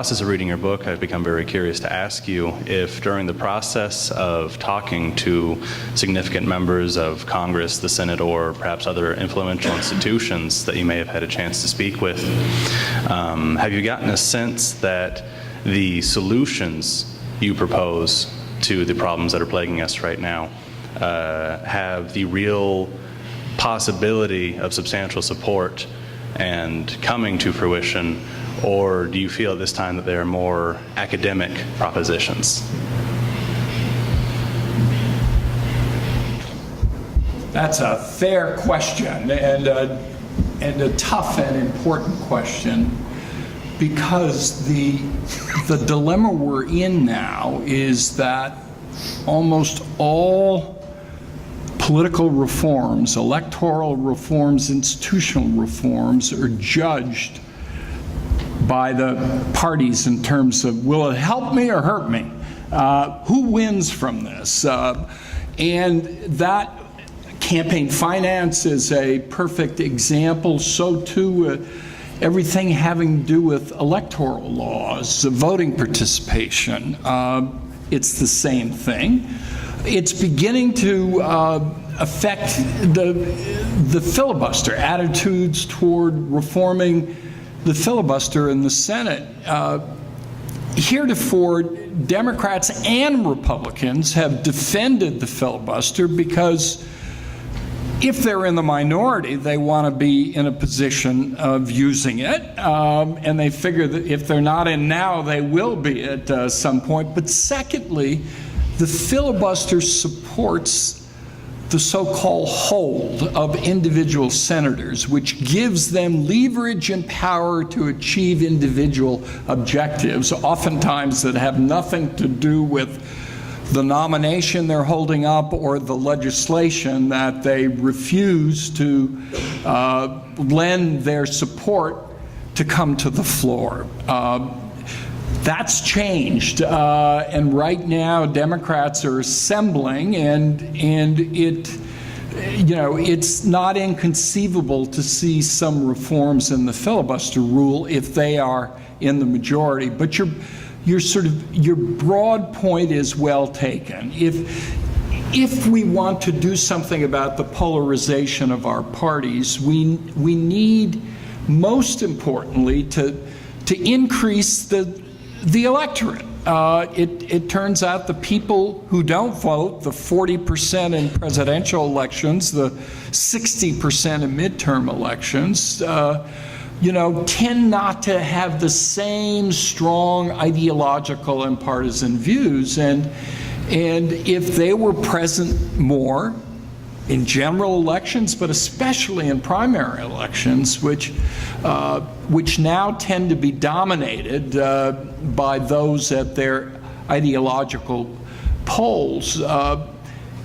process of reading your book, I've become very curious to ask you if during the process of talking to significant members of Congress, the Senate, or perhaps other influential institutions that you may have had a chance to speak with, have you gotten a sense that the solutions you propose to the problems that are plaguing us right now have the real possibility of substantial support and coming to fruition, or do you feel at this time that they are more academic propositions? That's a fair question and a tough and important question, because the dilemma we're in now is that almost all political reforms, electoral reforms, institutional reforms are judged by the parties in terms of, will it help me or hurt me? Who wins from this? And that campaign finance is a perfect example. So too, everything having to do with electoral laws, voting participation, it's the same thing. It's beginning to affect the filibuster, attitudes toward reforming the filibuster in the Senate. Heretofore, Democrats and Republicans have defended the filibuster because if they're in the minority, they want to be in a position of using it, and they figure that if they're not in now, they will be at some point. But secondly, the filibuster supports the so-called hold of individual senators, which gives them leverage and power to achieve individual objectives, oftentimes that have nothing to do with the nomination they're holding up or the legislation that they refuse to lend their support to come to the floor. That's changed, and right now Democrats are assembling, and it's not inconceivable to see some reforms in the filibuster rule if they are in the majority. But your broad point is well taken. If we want to do something about the polarization of our parties, we need, most importantly, to increase the electorate. It turns out the people who don't vote, the 40% in presidential elections, the 60% in midterm elections, tend not to have the same strong ideological and partisan views. And if they were present more in general elections, but especially in primary elections, which now tend to be dominated by those at their ideological poles,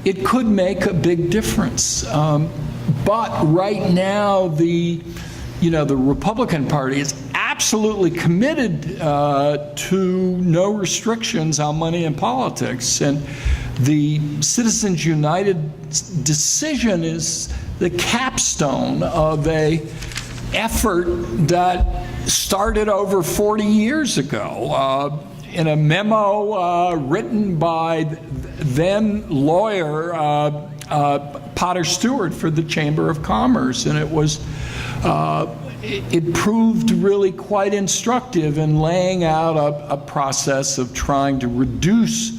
it could make a big difference. But right now, the Republican Party is absolutely committed to no restrictions on money in politics, and the Citizens United decision is the capstone of a effort that started over 40 years ago in a memo written by then lawyer Potter Stewart for the Chamber of Commerce, and it proved really quite instructive in laying out a process of trying to reduce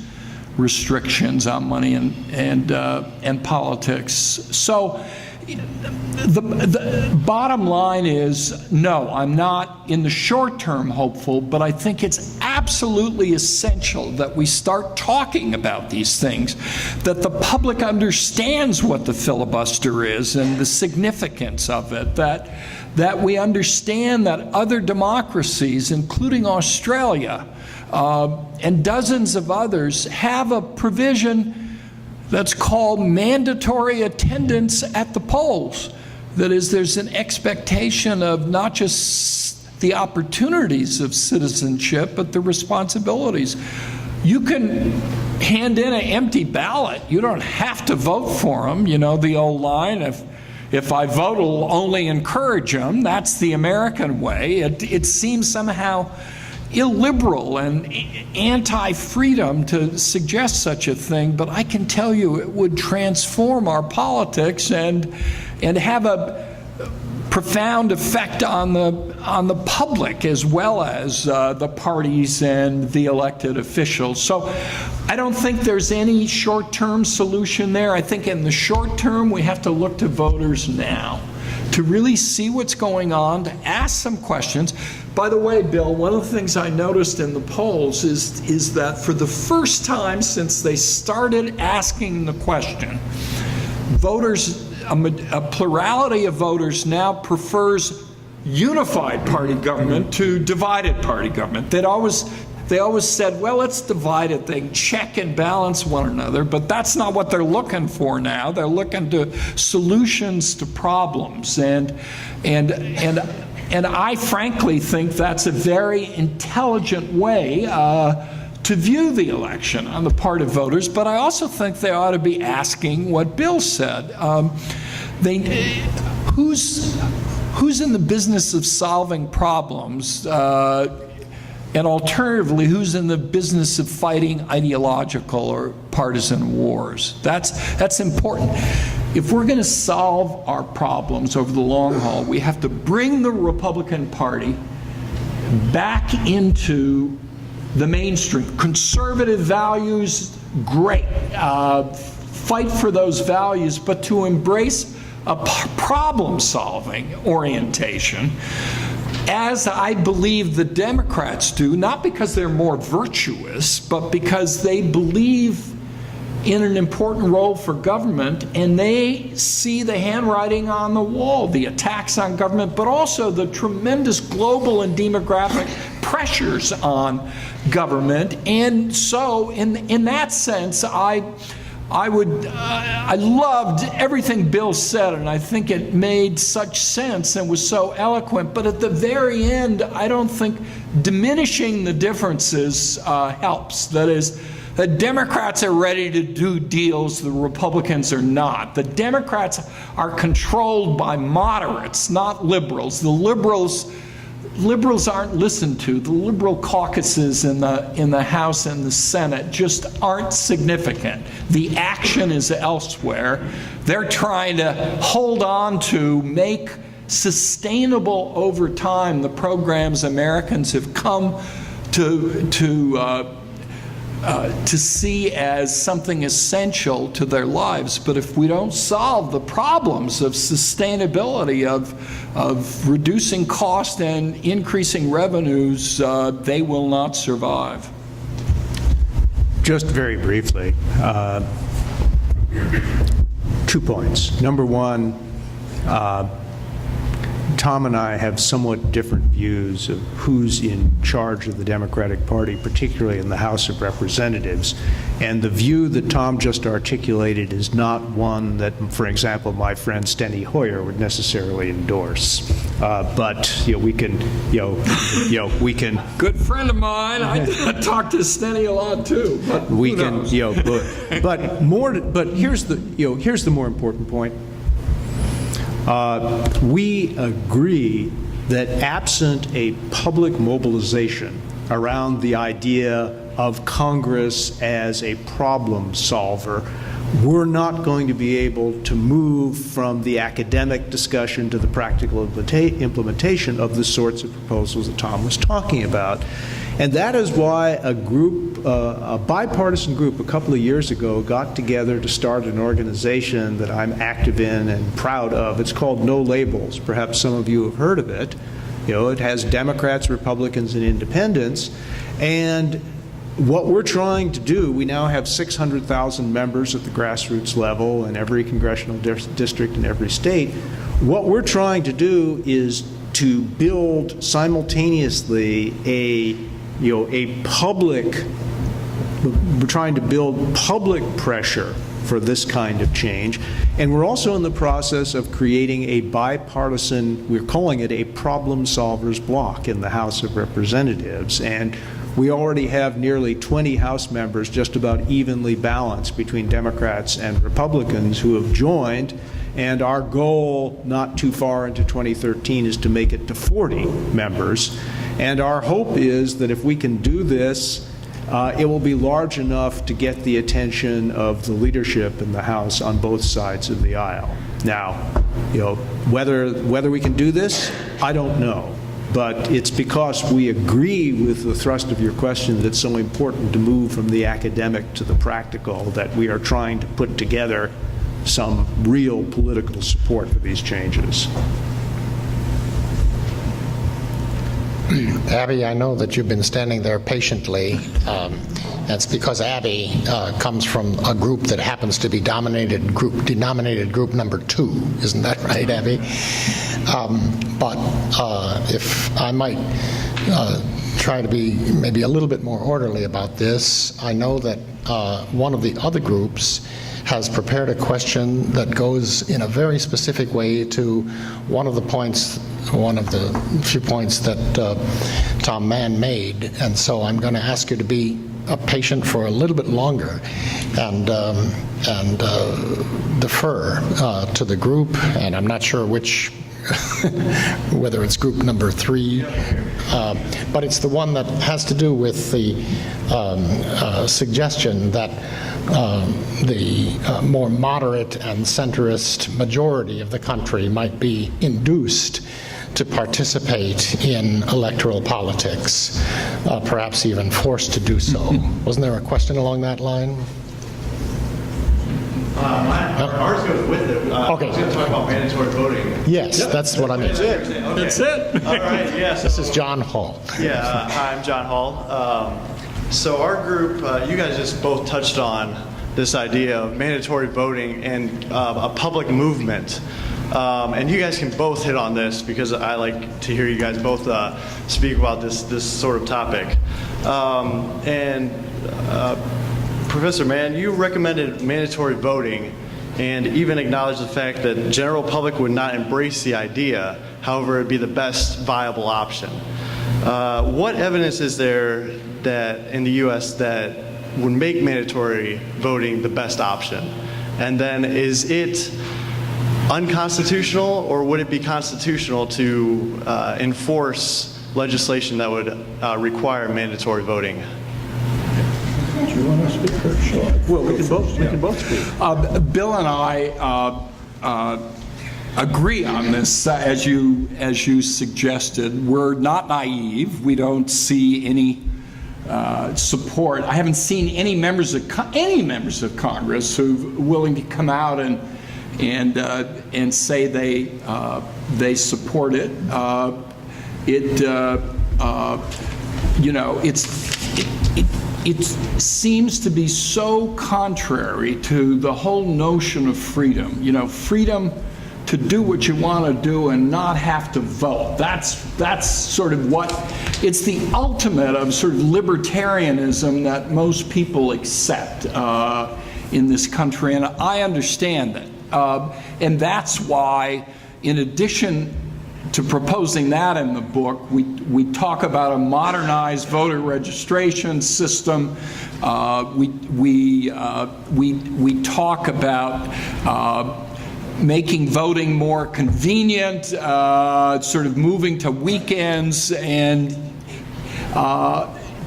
restrictions on money and politics. So the bottom line is, no, I'm not in the short term hopeful, but I think it's absolutely essential that we start talking about these things, that the public understands what the filibuster is and the significance of it, that we understand that other democracies, including Australia, and dozens of others, have a provision that's called mandatory attendance at the polls. That is, there's an expectation of not just the opportunities of citizenship, but the responsibilities. You can hand in an empty ballot. You don't have to vote for them. You know the old line, if I vote, it'll only encourage them. That's the American way. It seems somehow illiberal and anti-freedom to suggest such a thing, but I can tell you it would transform our politics and have a profound effect on the public as well as the parties and the elected officials. So I don't think there's any short-term solution there. I think in the short term we have to look to voters now to really see what's going on, to ask some questions. By the way, Bill, one of the things I noticed in the polls is that for the first time since they started asking the question, voters, a plurality of voters now prefers unified party government to divided party government. They always said, well, let's divide it. They check and balance one another, but that's not what they're looking for now. They're looking to solutions to problems, and I frankly think that's a very intelligent way to view the election on the part of voters. But I also think they ought to be asking what Bill said. Who's in the business of solving problems? And alternatively, who's in the business of fighting ideological or partisan wars? That's important. If we're going to solve our problems over the long haul, we have to bring the Republican Party back into the mainstream. Conservative values, great. Fight for those values, but to embrace a problem-solving orientation, as I believe the Democrats do, not because they're more virtuous, but because they believe in an important role for government, and they see the handwriting on the wall, the attacks on government, but also the tremendous global and demographic pressures on government. And so in that sense, I loved everything Bill said, and I think it made such sense and was so eloquent. But at the very end, I don't think diminishing the differences helps. That is, the Democrats are ready to do deals, the Republicans are not. The Democrats are controlled by moderates, not liberals. The liberals aren't listened to. The liberal caucuses in the House and the Senate just aren't significant. The action is elsewhere. They're trying to hold on to make sustainable over time the programs Americans have come to see as something essential to their lives. But if we don't solve the problems of sustainability, of reducing cost and increasing revenues, they will not survive. Just very briefly, 2 points. Number one, Tom and I have somewhat different views of who's in charge of the Democratic Party, particularly in the House of Representatives. And the view that Tom just articulated is not one that, for example, my friend Steny Hoyer would necessarily endorse. But we can. Good friend of mine. I talk to Steny a lot too. But we can. But here's the more important point. We agree that absent a public mobilization around the idea of Congress as a problem solver, we're not going to be able to move from the academic discussion to the practical implementation of the sorts of proposals that Tom was talking about. And that is why a bipartisan group a couple of years ago got together to start an organization that I'm active in and proud of. It's called No Labels. Perhaps some of you have heard of it. It has Democrats, Republicans, and independents. And what we're trying to do, we now have 600,000 members at the grassroots level in every congressional district in every state. What we're trying to do is to build simultaneously we're trying to build public pressure for this kind of change. And we're also in the process of creating a bipartisan, we're calling it a problem solvers bloc in the House of Representatives. And We already have nearly 20 House members just about evenly balanced between Democrats and Republicans who have joined, and our goal not too far into 2013 is to make it to 40 members. And our hope is that if we can do this, it will be large enough to get the attention of the leadership in the House on both sides of the aisle. Now, whether we can do this, I don't know. But it's because we agree with the thrust of your question that it's so important to move from the academic to the practical that we are trying to put together some real political support for these changes. Abby, I know that you've been standing there patiently. That's because Abby comes from a group that happens to be denominated group number 2. Isn't that right, Abby? But if I might try to be maybe a little bit more orderly about this, I know that one of the other groups has prepared a question that goes in a very specific way to one of the few points that Tom Mann made. And so I'm going to ask you to be patient for a little bit longer and defer to the group. And I'm not sure which, whether it's group number 3, but it's the one that has to do with the suggestion that the more moderate and centrist majority of the country might be induced to participate in electoral politics, perhaps even forced to do so. Wasn't there a question along that line? Ours goes with it. Okay. I was going to talk about mandatory voting. Yes, that's what I mean. That's it. Okay. That's it. All right, yeah. This is John Hall. Yeah, hi, I'm John Hall. So our group, you guys just both touched on this idea of mandatory voting and a public movement. And you guys can both hit on this because I like to hear you guys both speak about this sort of topic. Professor Mann, you recommended mandatory voting and even acknowledged the fact that the general public would not embrace the idea, however, it would be the best viable option. What evidence is there that in the U.S. that would make mandatory voting the best option? And then is it unconstitutional, or would it be constitutional to enforce legislation that would require mandatory voting? Do you want to speak first? Sure. Well, we can both speak. Bill and I agree on this, as you suggested. We're not naive. We don't see any support. I haven't seen any members of Congress who are willing to come out and say they support it. It seems to be so contrary to the whole notion of freedom. Freedom to do what you want to do and not have to vote. That's sort of what, it's the ultimate of sort of libertarianism that most people accept in this country, and I understand that. And that's why, in addition to proposing that in the book, we talk about a modernized voter registration system. We talk about making voting more convenient, sort of moving to weekends, and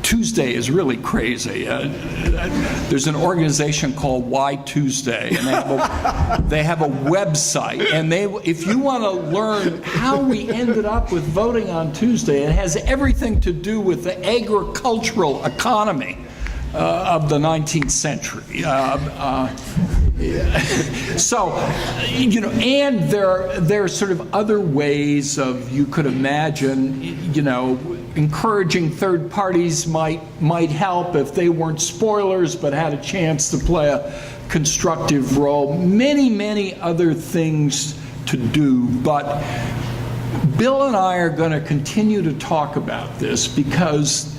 Tuesday is really crazy. There's an organization called Why Tuesday, and they have a website. And if you want to learn how we ended up with voting on Tuesday, it has everything to do with the agricultural economy of the 19th century. So, and there are sort of other ways of, you could imagine, encouraging third parties might help if they weren't spoilers but had a chance to play a constructive role. Many, many other things to do, but Bill and I are going to continue to talk about this because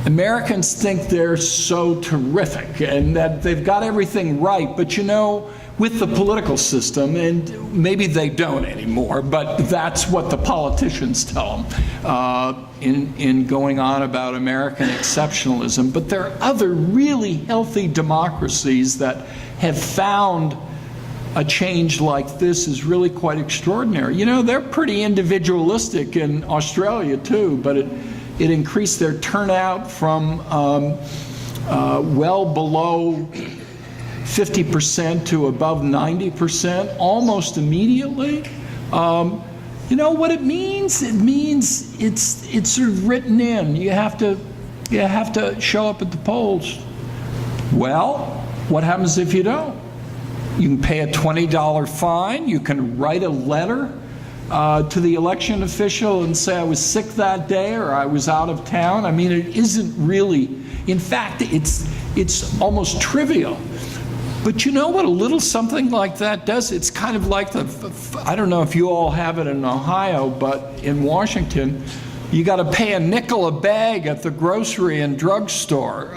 Americans think they're so terrific and that they've got everything right, but with the political system, and maybe they don't anymore, but that's what the politicians tell them in going on about American exceptionalism. But there are other really healthy democracies that have found a change like this is really quite extraordinary. They're pretty individualistic in Australia too, but it increased their turnout from well below 50% to above 90% almost immediately. You know what it means? It means it's sort of written in. You have to show up at the polls. Well, what happens if you don't? You can pay a $20 fine. You can write a letter to the election official and say I was sick that day or I was out of town. I mean, it isn't really. In fact, it's almost trivial. But you know what a little something like that does? It's kind of like I don't know if you all have it in Ohio, but in Washington, you got to pay a nickel a bag at the grocery and drugstore.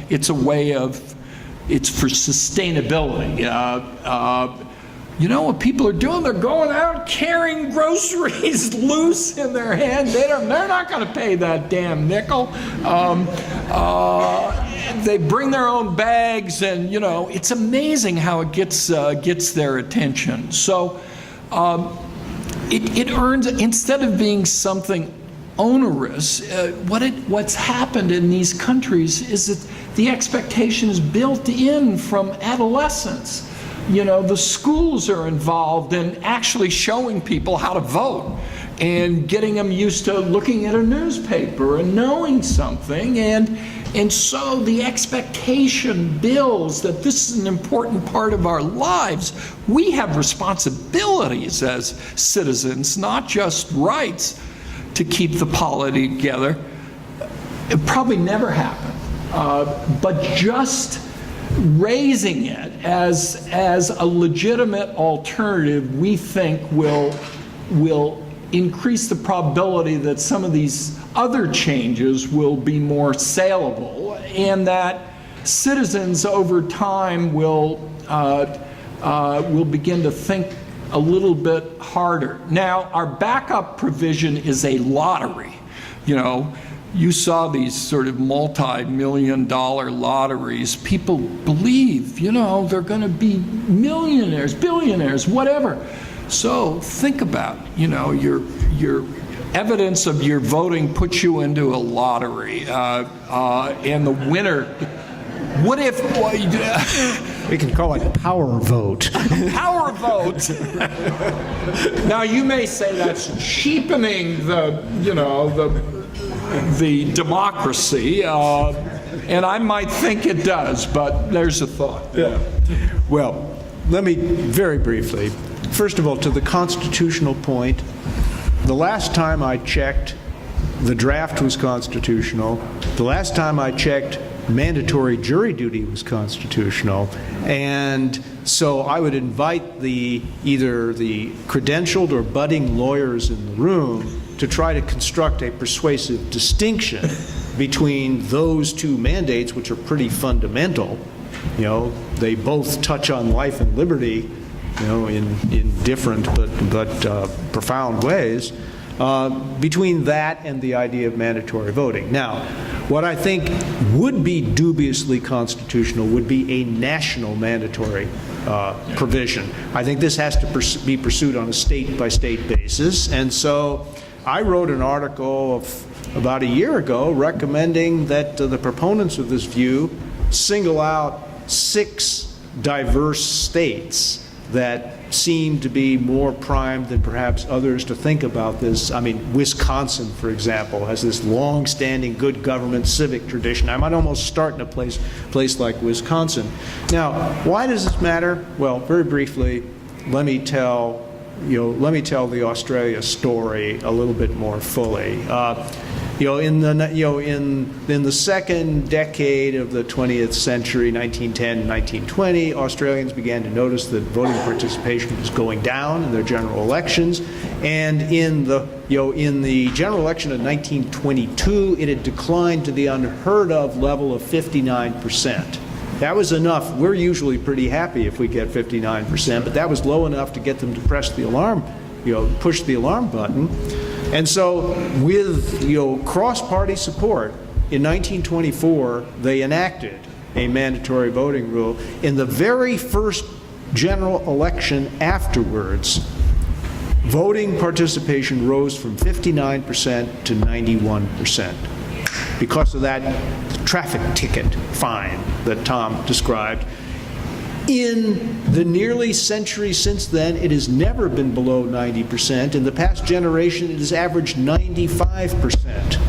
It's a way it's for sustainability. You know what people are doing? They're going out carrying groceries loose in their hand. They're not going to pay that damn nickel. They bring their own bags, and it's amazing how it gets their attention. So it earns, instead of being something onerous, what's happened in these countries is that the expectation is built in from adolescence. The schools are involved in actually showing people how to vote and getting them used to looking at a newspaper and knowing something. And so the expectation builds that this is an important part of our lives. We have responsibilities as citizens, not just rights, to keep the polity together. It probably never happened, but just raising it as a legitimate alternative, we think will increase the probability that some of these other changes will be more saleable, and that citizens over time will begin to think a little bit harder. Now, our backup provision is a lottery. You saw these sort of multi-million-dollar lotteries. People believe, they're going to be millionaires, billionaires, whatever. So think about, your evidence of your voting puts you into a lottery, and the winner. What if we can call it power vote? Power vote. Now you may say that's cheapening the democracy, and I might think it does, but there's a thought. Yeah. Well, let me very briefly. First of all, to the constitutional point, the last time I checked, the draft was constitutional. The last time I checked, mandatory jury duty was constitutional. And so I would invite either the credentialed or budding lawyers in the room to try to construct a persuasive distinction between those two mandates, which are pretty fundamental. They both touch on life and liberty, in different but profound ways, between that and the idea of mandatory voting. Now, what I think would be dubiously constitutional would be a national mandatory provision. I think this has to be pursued on a state-by-state basis, and so I wrote an article about a year ago recommending that the proponents of this view single out 6 diverse states that seem to be more primed than perhaps others to think about this. I mean, Wisconsin, for example, has this long-standing good government civic tradition. I might almost start in a place like Wisconsin. Now, why does this matter? Well, very briefly, let me tell the Australia story a little bit more fully. In the second decade of the 20th century, 1910, 1920, Australians began to notice that voting participation was going down in their general elections, and in the in the general election of 1922, it had declined to the unheard of level of 59%. That was enough. We're usually pretty happy if we get 59%, but that was low enough to get them to press the alarm, push the alarm button. And so with, cross-party support, in 1924, they enacted a mandatory voting rule. In the very first general election afterwards, voting participation rose from 59% to 91% because of that traffic ticket fine that Tom described. In the nearly century since then, it has never been below 90%. In the past generation, it has averaged 95%.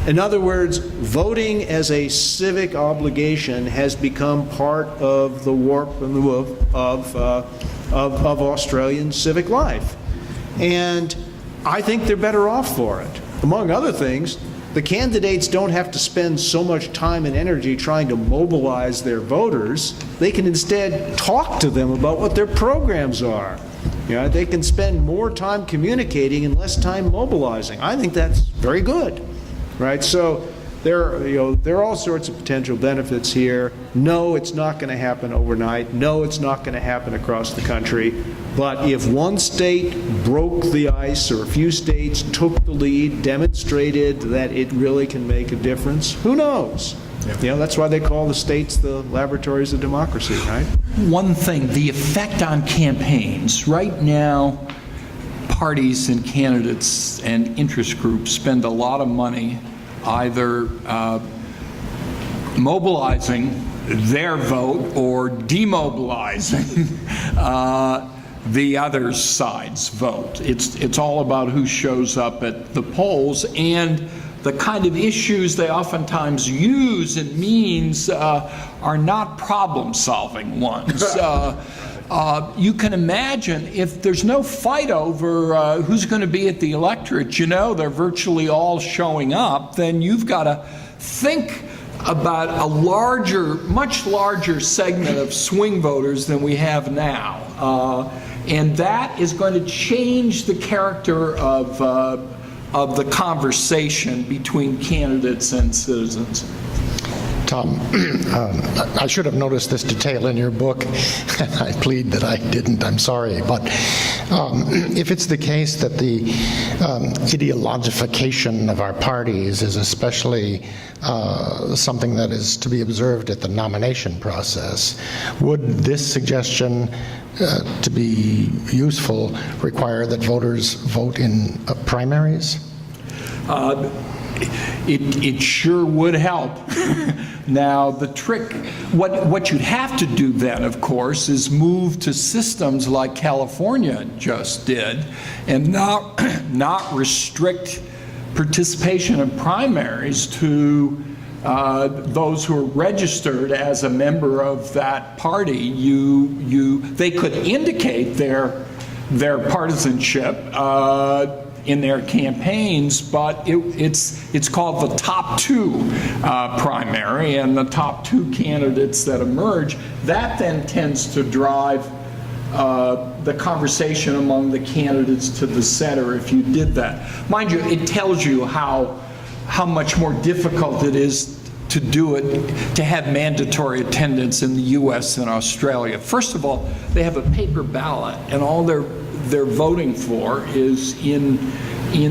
In other words, voting as a civic obligation has become part of the warp of Australian civic life. And I think they're better off for it. Among other things, the candidates don't have to spend so much time and energy trying to mobilize their voters. They can instead talk to them about what their programs are. They can spend more time communicating and less time mobilizing. I think that's very good. Right, so there are all sorts of potential benefits here. No, it's not going to happen overnight. No, it's not going to happen across the country. But if one state broke the ice, or a few states took the lead, demonstrated that it really can make a difference, who knows? That's why they call the states the laboratories of democracy, right? One thing, the effect on campaigns. Right now, parties and candidates and interest groups spend a lot of money either mobilizing their vote or demobilizing the other side's vote. It's all about who shows up at the polls, and the kind of issues they oftentimes use and means are not problem-solving ones. You can imagine if there's no fight over who's going to be at the electorate, they're virtually all showing up, then you've got to think about a much larger segment of swing voters than we have now. And that is going to change the character of the conversation between candidates and citizens. Tom, I should have noticed this detail in your book, and I plead that I didn't. I'm sorry. But if it's the case that the ideologification of our parties is especially something that is to be observed at the nomination process, would this suggestion to be useful require that voters vote in primaries? It sure would help. Now, the trick, what you'd have to do then, of course, is move to systems like California just did, and not restrict participation in primaries to those who are registered as a member of that party. They could indicate their partisanship in their campaigns, but it's called the top two primary, and the top two candidates that emerge, that then tends to drive the conversation among the candidates to the center if you did that. Mind you, it tells you how much more difficult it is to do it, to have mandatory attendance in the U.S. and Australia. First of all, they have a paper ballot, and all they're voting for is in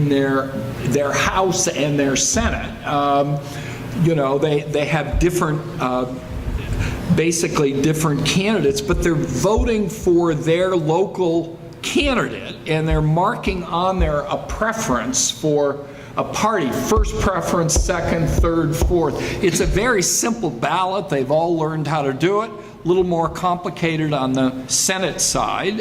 their House and their Senate. They have different, basically different candidates, but they're voting for their local candidate, and they're marking on there a preference for a party, first preference, second, third, fourth. It's a very simple ballot. They've all learned how to do it. A little more complicated on the Senate side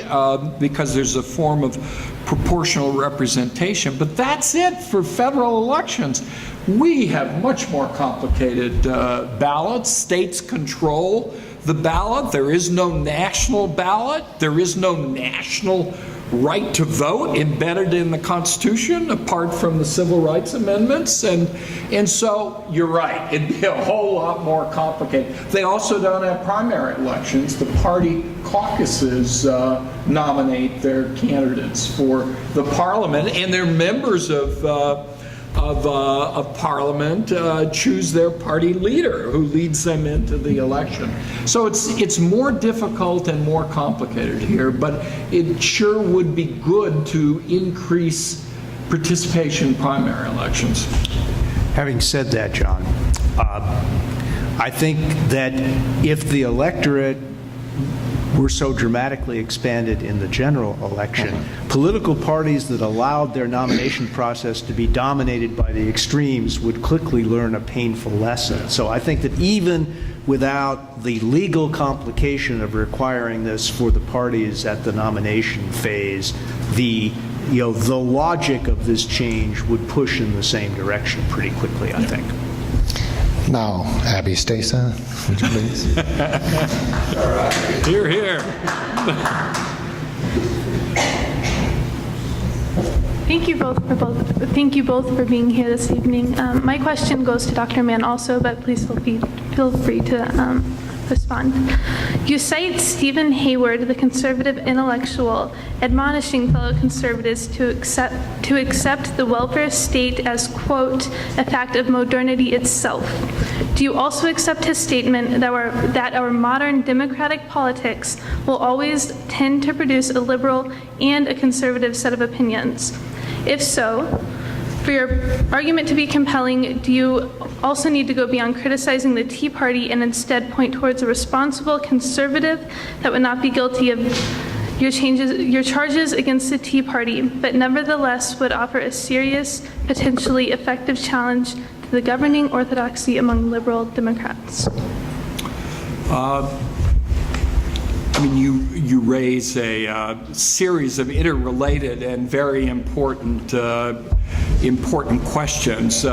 because there's a form of proportional representation. But that's it for federal elections. We have much more complicated ballots. States control the ballot. There is no national ballot. There is no national right to vote embedded in the Constitution, apart from the Civil Rights Amendments. And so you're right, it'd be a whole lot more complicated. They also don't have primary elections. The party caucuses nominate their candidates for the parliament, and their members of parliament choose their party leader who leads them into the election. So it's more difficult and more complicated here, but it sure would be good to increase participation in primary elections. Having said that, John, I think that if the electorate were so dramatically expanded in the general election, political parties that allowed their nomination process to be dominated by the extremes would quickly learn a painful lesson. So I think that even without the legal complication of requiring this for the parties at the nomination phase, the logic of this change would push in the same direction pretty quickly, I think. Now, Abby Stasa, would you please? All right. Hear, hear. Thank you both for being here this evening. My question goes to Dr. Mann also, but please feel free to respond. You cite Stephen Hayward, the conservative intellectual, admonishing fellow conservatives to accept the welfare state as, quote, a fact of modernity itself. Do you also accept his statement that our modern democratic politics will always tend to produce a liberal and a conservative set of opinions? If so, for your argument to be compelling, do you also need to go beyond criticizing the Tea Party and instead point towards a responsible conservative that would not be guilty of your charges against the Tea Party, but nevertheless would offer a serious, potentially effective challenge to the governing orthodoxy among liberal Democrats? I mean, you raise a series of interrelated and very important questions.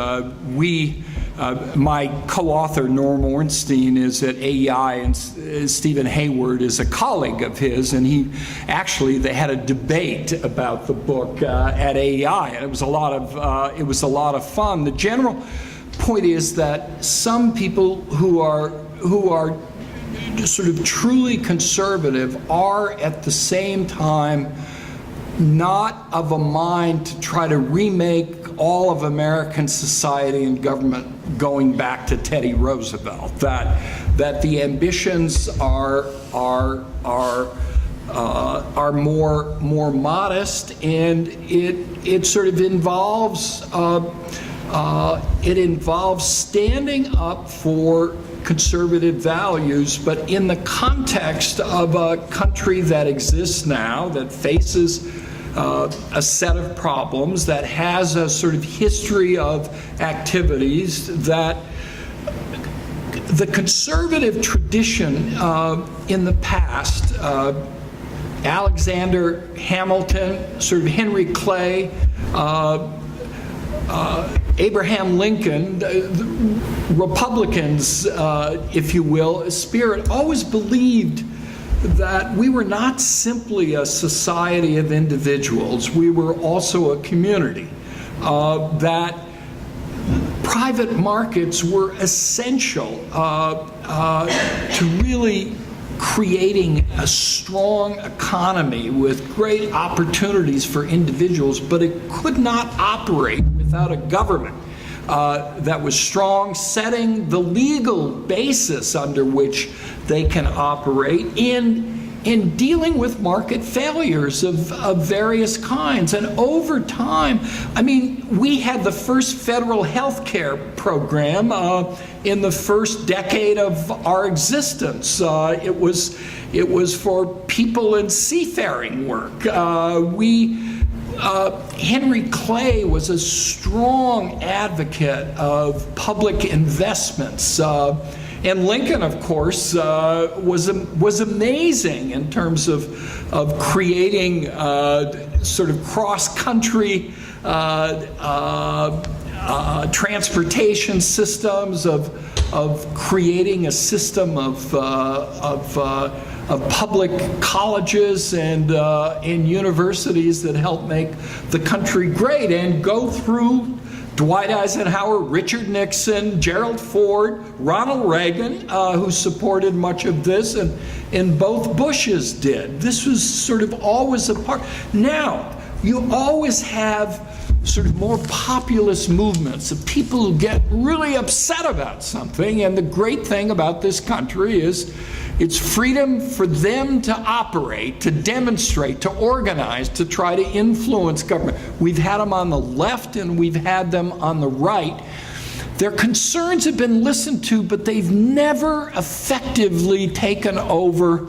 My co-author, Norm Ornstein, is at AEI, and Stephen Hayward is a colleague of his, and they had a debate about the book at AEI, and it was a lot of fun. The general point is that some people who are sort of truly conservative are at the same time not of a mind to try to remake all of American society and government going back to Teddy Roosevelt. That the ambitions are more modest, and it sort of involves standing up for conservative values, but in the context of a country that exists now, that faces a set of problems, that has a sort of history of activities, that the conservative tradition in the past, Alexander Hamilton, sort of Henry Clay, Abraham Lincoln, Republicans, if you will, spirit, always believed that we were not simply a society of individuals, we were also a community, that private markets were essential to really creating a strong economy with great opportunities for individuals, but it could not operate without a government that was strong, setting the legal basis under which they can operate in dealing with market failures of various kinds. And over time, I mean, we had the first federal health care program in the first decade of our existence. It was for people in seafaring work. Henry Clay was a strong advocate of public investments. And Lincoln, of course, was amazing in terms of creating sort of cross-country transportation systems, of of creating a system of public colleges and universities that help make the country great, and go through Dwight Eisenhower, Richard Nixon, Gerald Ford, Ronald Reagan, who supported much of this, and both Bushes did. This was sort of always a part. Now, you always have sort of more populist movements of people who get really upset about something, and the great thing about this country is it's freedom for them to operate, to demonstrate, to organize, to try to influence government. We've had them on the left and we've had them on the right. Their concerns have been listened to, but they've never effectively taken over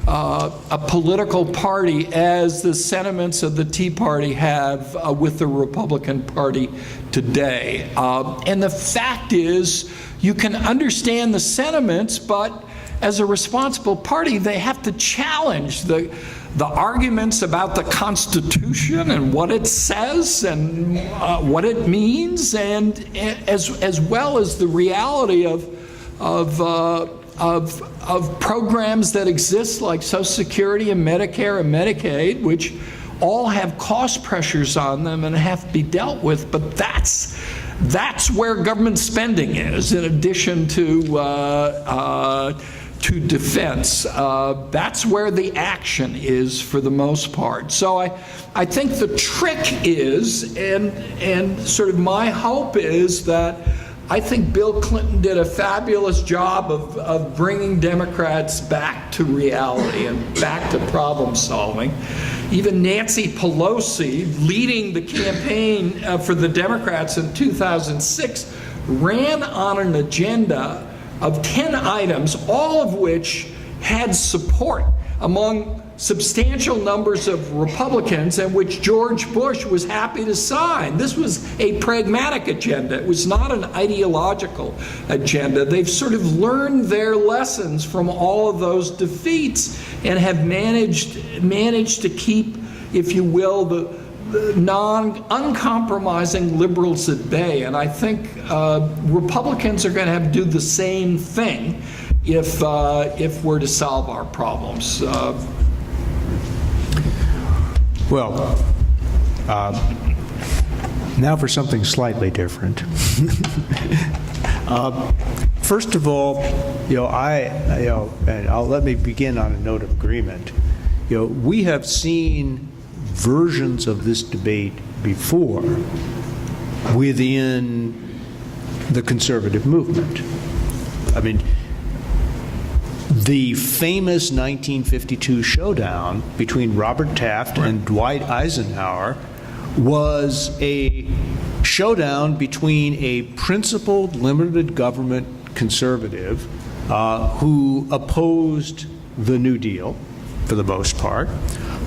a political party as the sentiments of the Tea Party have with the Republican Party today. And the fact is, you can understand the sentiments, but as a responsible party, they have to challenge the arguments about the Constitution and what it says and what it means, and as well as the reality of programs that exist like Social Security and Medicare and Medicaid, which all have cost pressures on them and have to be dealt with. But that's where government spending is, in addition to defense. That's where the action is for the most part. So I think the trick is, and sort of my hope is that I think Bill Clinton did a fabulous job of bringing Democrats back to reality and back to problem solving. Even Nancy Pelosi, leading the campaign for the Democrats in 2006, ran on an agenda of 10 items, all of which had support among substantial numbers of Republicans, and which George Bush was happy to sign. This was a pragmatic agenda. It was not an ideological agenda. They've sort of learned their lessons from all of those defeats and have managed to keep, if you will, the uncompromising liberals at bay. And I think Republicans are going to have to do the same thing if we're to solve our problems. Well, now for something slightly different. First of all, and let me begin on a note of agreement. We have seen versions of this debate before within the conservative movement. I mean, the famous 1952 showdown between Robert Taft and Dwight Eisenhower was a showdown between a principled limited government conservative who opposed the New Deal for the most part.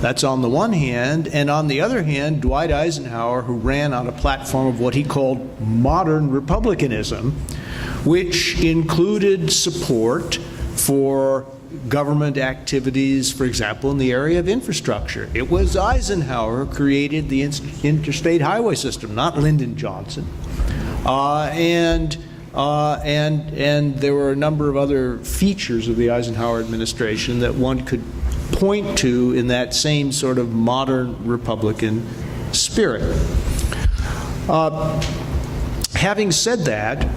That's on the one hand, and on the other hand, Dwight Eisenhower, who ran on a platform of what he called modern republicanism, which included support for government activities, for example, in the area of infrastructure. It was Eisenhower who created the interstate highway system, not Lyndon Johnson. And there were a number of other features of the Eisenhower administration that one could point to in that same sort of modern Republican spirit. Having said that,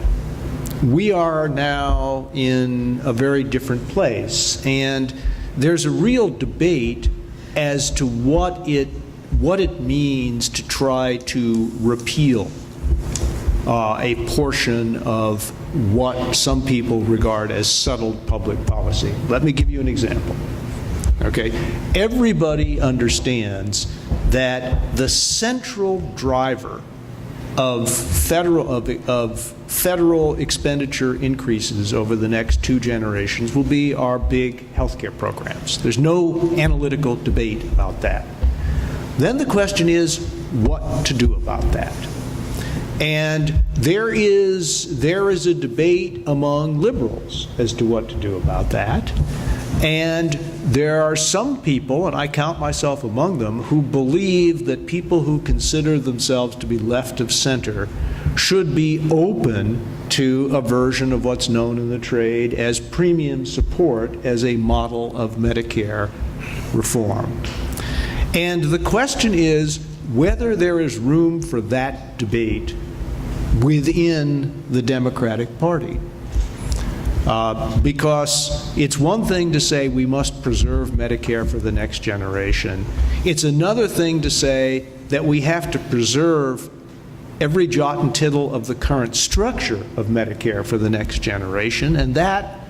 we are now in a very different place, and there's a real debate as to what it means to try to repeal a portion of what some people regard as settled public policy. Let me give you an example. Okay, everybody understands that the central driver of federal expenditure increases over the next 2 generations will be our big healthcare programs. There's no analytical debate about that. Then the question is what to do about that. And there is a debate among liberals as to what to do about that. And there are some people, and I count myself among them, who believe that people who consider themselves to be left of center should be open to a version of what's known in the trade as premium support as a model of Medicare reform. And the question is whether there is room for that debate within the Democratic Party. Because it's one thing to say we must preserve Medicare for the next generation. It's another thing to say that we have to preserve every jot and tittle of the current structure of Medicare for the next generation, and that,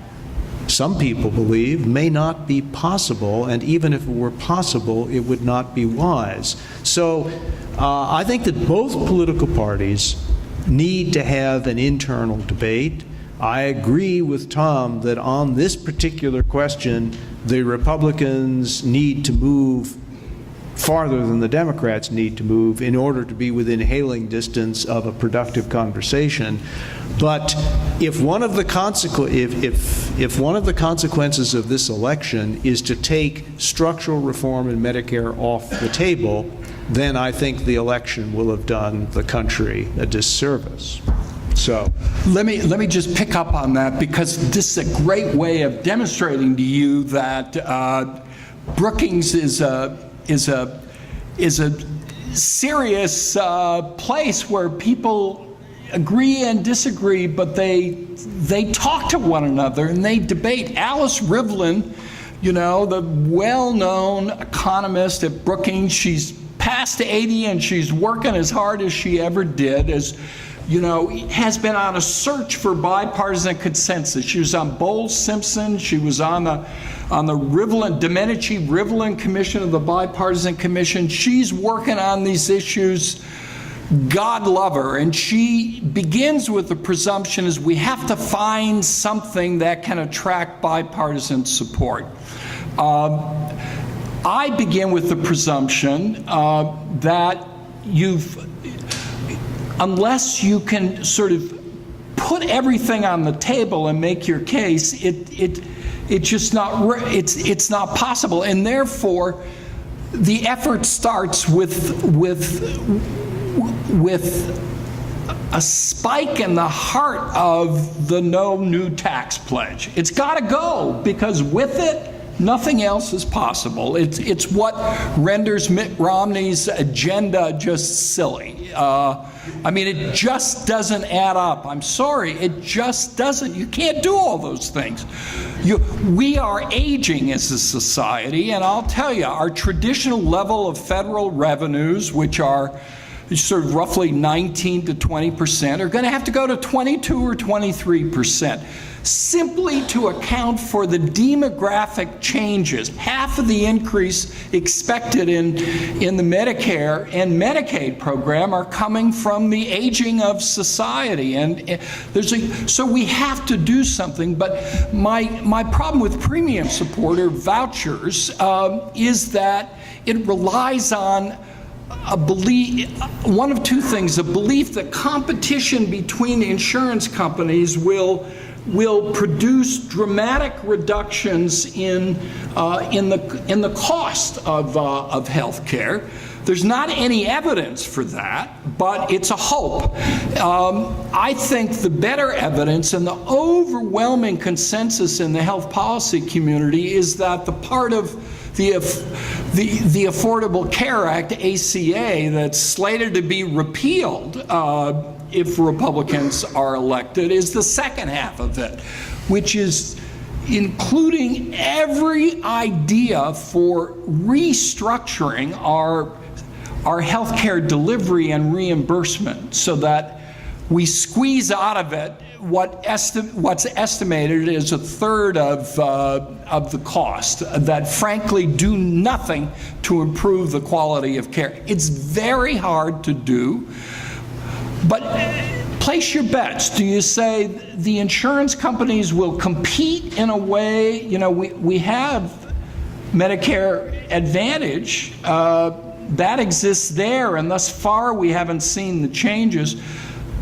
some people believe, may not be possible, and even if it were possible, it would not be wise. So I think that both political parties need to have an internal debate. I agree with Tom that on this particular question, the Republicans need to move farther than the Democrats need to move in order to be within hailing distance of a productive conversation. But if one of the consequences of this election is to take structural reform in Medicare off the table, then I think the election will have done the country a disservice. So let me just pick up on that, because this is a great way of demonstrating to you that Brookings is a serious place where people agree and disagree, but they talk to one another and they debate. Alice Rivlin, you know, the well-known economist at Brookings, she's past 80 and she's working as hard as she ever did, as you know, has been on a search for bipartisan consensus. She was on Bowles-Simpson. She was on the Domenici-Rivlin Commission of the Bipartisan Commission. She's working on these issues. God love her. And she begins with the presumption is we have to find something that can attract bipartisan support. I begin with the presumption that unless you can sort of put everything on the table and make your case, it's just not possible. And therefore, the effort starts with a spike in the heart of the no new tax pledge. It's got to go, because with it, nothing else is possible. It's what renders Mitt Romney's agenda just silly. I mean, it just doesn't add up. I'm sorry, it just doesn't. You can't do all those things. We are aging as a society, and I'll tell you, our traditional level of federal revenues, which are sort of roughly 19 to 20%, are going to have to go to 22 or 23%. Simply to account for the demographic changes. Half of the increase expected in the Medicare and Medicaid program are coming from the aging of society, and so we have to do something. But my problem with premium support or vouchers is that it relies on a belief, one of two things: a belief that competition between insurance companies will produce dramatic reductions in the cost of health care. There's not any evidence for that, but it's a hope. I think the better evidence and the overwhelming consensus in the health policy community is that the part of the Affordable Care Act, ACA, that's slated to be repealed if Republicans are elected, is the second half of it, which is including every idea for restructuring our health care delivery and reimbursement so that we squeeze out of it what's estimated as a third of the cost, that frankly do nothing to improve the quality of care. It's very hard to do. But place your bets. Do you say the insurance companies will compete in a way? You know, we have Medicare Advantage. That exists there, and thus far we haven't seen the changes.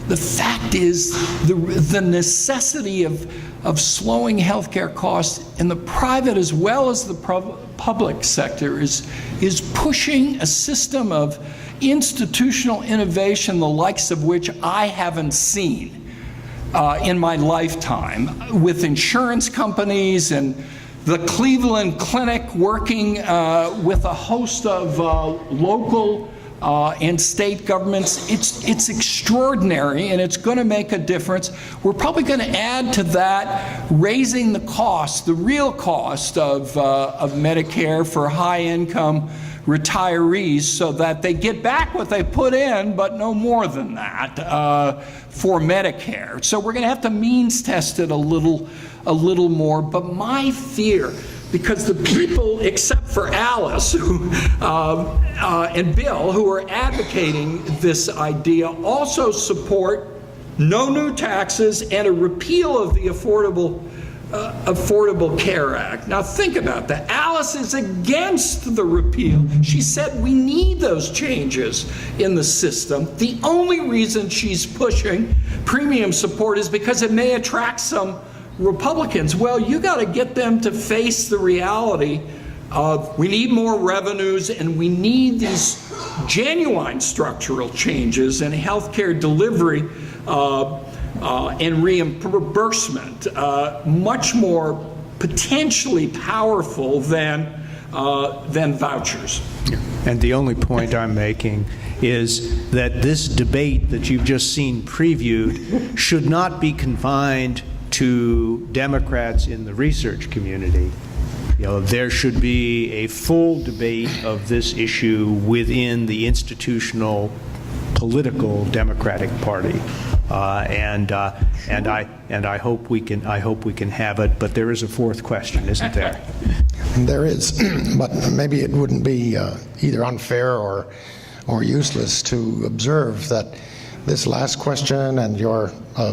The fact is the necessity of slowing healthcare costs in the private as well as the public sector is pushing a system of institutional innovation, the likes of which I haven't seen. in my lifetime with insurance companies and the Cleveland Clinic working with a host of local and state governments. It's extraordinary, and it's going to make a difference. We're probably going to add to that raising the cost, the real cost of Medicare for high-income retirees, so that they get back what they put in, but no more than that for Medicare. So we're going to have to means test it a little more. But my fear, because the people, except for Alice and Bill, who are advocating this idea, also support no new taxes and a repeal of the Affordable Care Act. Now think about that. Alice is against the repeal. She said we need those changes in the system. The only reason she's pushing premium support is because it may attract some Republicans. Well, you got to get them to face the reality of we need more revenues and we need these genuine structural changes in healthcare delivery and reimbursement, much more potentially powerful than vouchers. And the only point I'm making is that this debate that you've just seen previewed should not be confined to Democrats in the research community. There should be a full debate of this issue within the institutional political Democratic Party, and I hope we can have it. But there is a fourth question, isn't there? There is, but maybe it wouldn't be either unfair or useless to observe that this last question and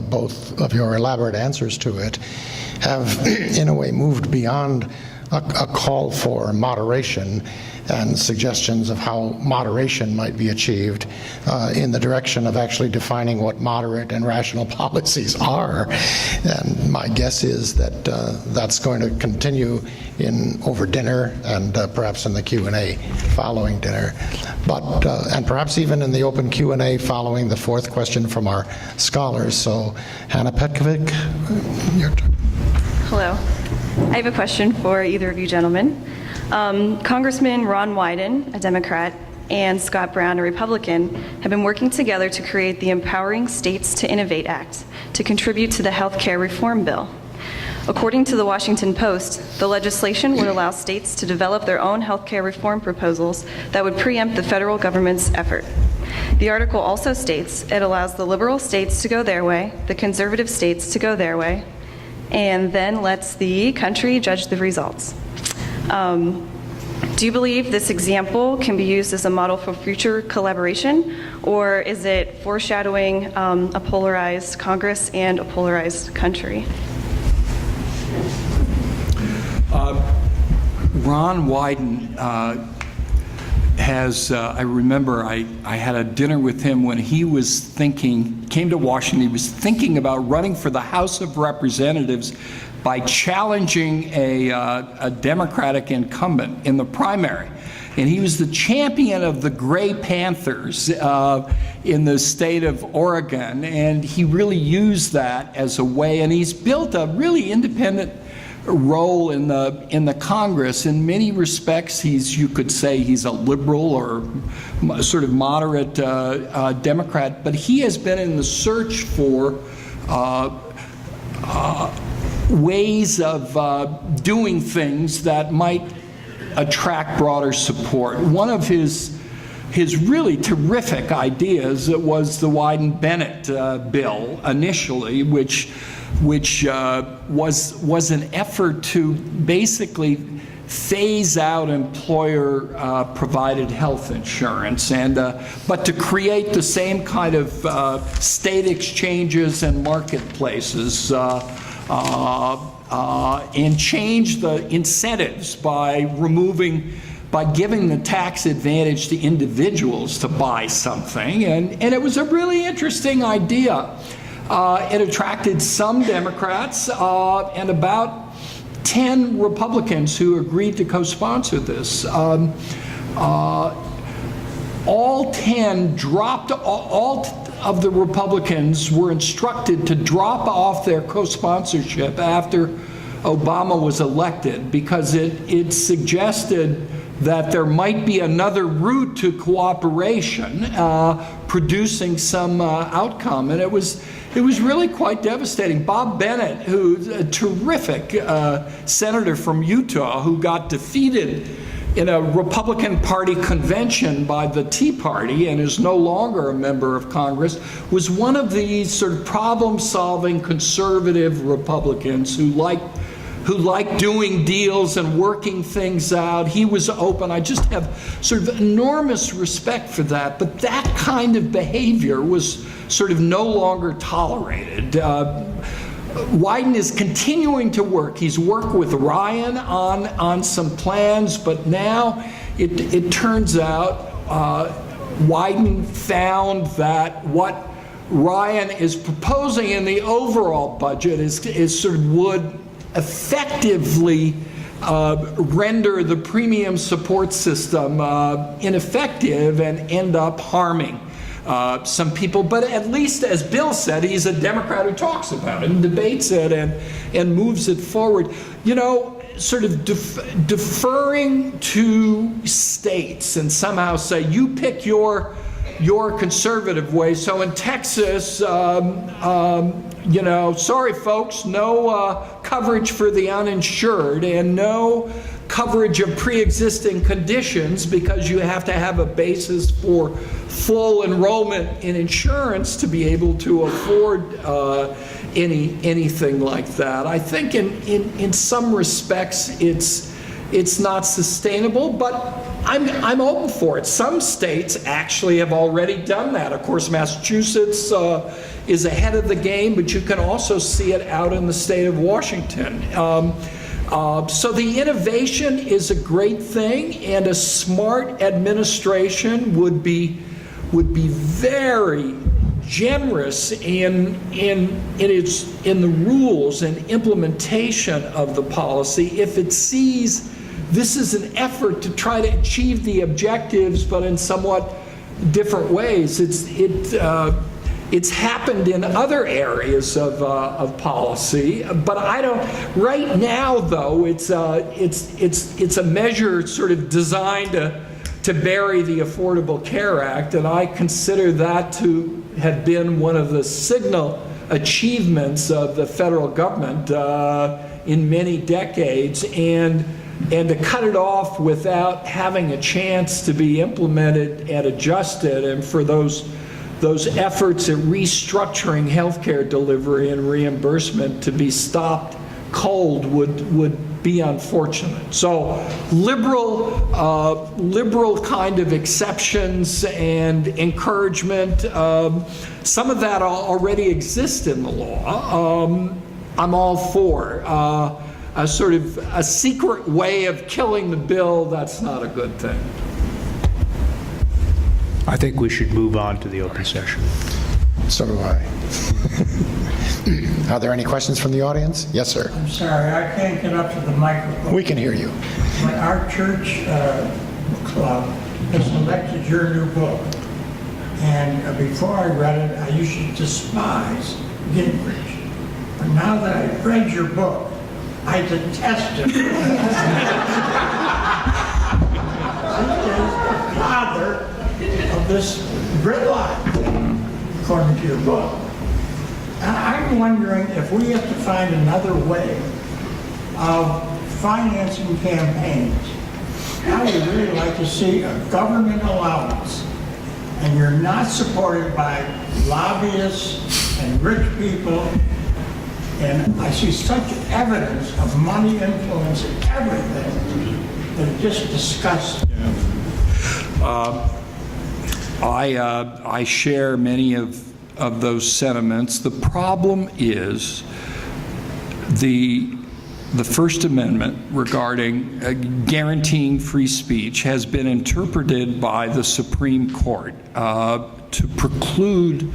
both of your elaborate answers to it have, in a way, moved beyond a call for moderation and suggestions of how moderation might be achieved in the direction of actually defining what moderate and rational policies are. And my guess is that that's going to continue over dinner and perhaps in the Q&A following dinner, but and perhaps even in the open Q&A following the fourth question from our scholars. So, Hannah Petkovic, your turn. Hello. I have a question for either of you gentlemen. Congressman Ron Wyden, a Democrat, and Scott Brown, a Republican, have been working together to create the Empowering States to Innovate Act to contribute to the health care reform bill. According to the Washington Post, the legislation would allow states to develop their own health care reform proposals that would preempt the federal government's effort. The article also states it allows the liberal states to go their way, the conservative states to go their way, and then lets the country judge the results. Do you believe this example can be used as a model for future collaboration, or is it foreshadowing a polarized Congress and a polarized country? Ron Wyden has, I remember I had a dinner with him when he was came to Washington. He was thinking about running for the House of Representatives by challenging a Democratic incumbent in the primary. And he was the champion of the Gray Panthers in the state of Oregon. And he really used that as a way, and he's built a really independent role in the Congress. In many respects, you could say he's a liberal or sort of moderate Democrat, but he has been in the search for ways of doing things that might attract broader support. One of his really terrific ideas was the Wyden-Bennett bill initially, which was an effort to basically phase out employer provided health insurance, and but to create the same kind of state exchanges and marketplaces and change the incentives by giving the tax advantage to individuals to buy something, and it was a really interesting idea. It attracted some Democrats and about 10 Republicans who agreed to co-sponsor this. All 10 dropped, all of the Republicans were instructed to drop off their co-sponsorship after Obama was elected because it suggested that there might be another route to cooperation, producing some outcome. And it was really quite devastating. Bob Bennett, who's a terrific senator from Utah who got defeated in a Republican Party convention by the Tea Party and is no longer a member of Congress, was one of these sort of problem-solving conservative Republicans who liked doing deals and working things out. He was open. I just have sort of enormous respect for that. But that kind of behavior was sort of no longer tolerated. Wyden is continuing to work. He's worked with Ryan on some plans, but now it turns out Wyden found that what Ryan is proposing in the overall budget is sort of would effectively render the premium support system ineffective and end up harming some people. But at least, as Bill said, he's a Democrat who talks about it and debates it and moves it forward. You know, sort of deferring to states and somehow say, you pick your conservative way. So in Texas, you know, sorry folks, no coverage for the uninsured and no coverage of pre-existing conditions because you have to have a basis for full enrollment in insurance to be able to afford anything like that. I think in some respects it's not sustainable, but I'm open for it. Some states actually have already done that. Of course, Massachusetts is ahead of the game, but you can also see it out in the state of Washington. So the innovation is a great thing, and a smart administration would be very generous in the rules and implementation of the policy if it sees this is an effort to try to achieve the objectives, but in somewhat different ways. It's happened in other areas of policy, but I don't. Right now, though, it's a measure sort of designed to bury the Affordable Care Act, and I consider that to have been one of the signal achievements of the federal government in many decades, and to cut it off without having a chance to be implemented and adjusted, and for those efforts at restructuring healthcare delivery and reimbursement to be stopped cold would be unfortunate. So liberal kind of exceptions and encouragement, some of that already exists in the law. I'm all for. A sort of a secret way of killing the bill, that's not a good thing. I think we should move on to the open session. So do I. Are there any questions from the audience? Yes, sir. I'm sorry, I can't get up to the microphone. We can hear you. But our church club has selected your new book. And before I read it, I used to despise Gingrich. But now that I've read your book, I detest him. He is the father of this gridlock, according to your book. And I'm wondering if we have to find another way of financing campaigns. I would really like to see a government allowance, and you're not supported by lobbyists and rich people. And I see such evidence of money influencing everything that it just disgusts me. I share many of those sentiments. The problem is the First Amendment regarding guaranteeing free speech has been interpreted by the Supreme Court to preclude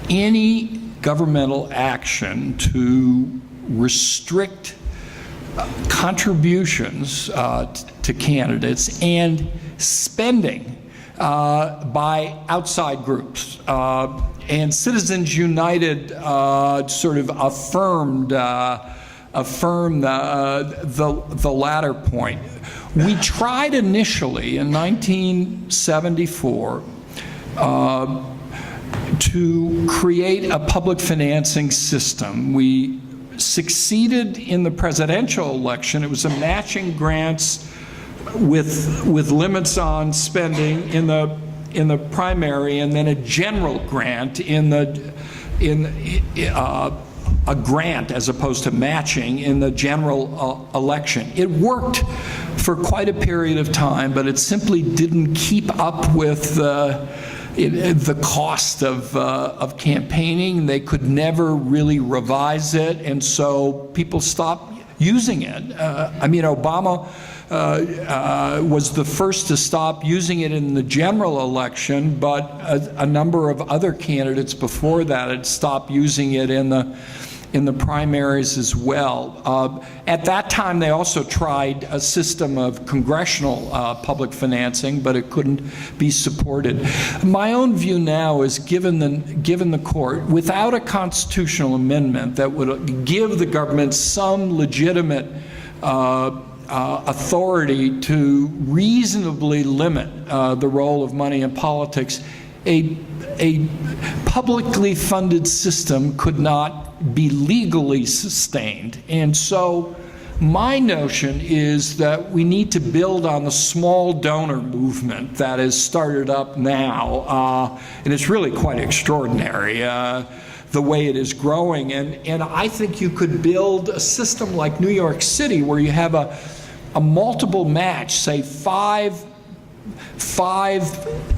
any governmental action to restrict contributions to candidates and spending by outside groups. And Citizens United sort of affirmed the latter point. We tried initially in 1974 to create a public financing system. We succeeded in the presidential election. It was a matching grants with limits on spending in the primary, and then a general grant a grant as opposed to matching in the general election. It worked for quite a period of time, but it simply didn't keep up with the cost of campaigning. They could never really revise it, and so people stopped using it. Obama was the first to stop using it in the general election, but a number of other candidates before that had stopped using it in the primaries as well. At that time, they also tried a system of congressional public financing, but it couldn't be supported. My own view now is, given the court, without a constitutional amendment that would give the government some legitimate authority to reasonably limit the role of money in politics, a publicly funded system could not be legally sustained. And so my notion is that we need to build on the small donor movement that has started up now, and it's really quite extraordinary the way it is growing. And I think you could build a system like New York City where you have a multiple match, say 5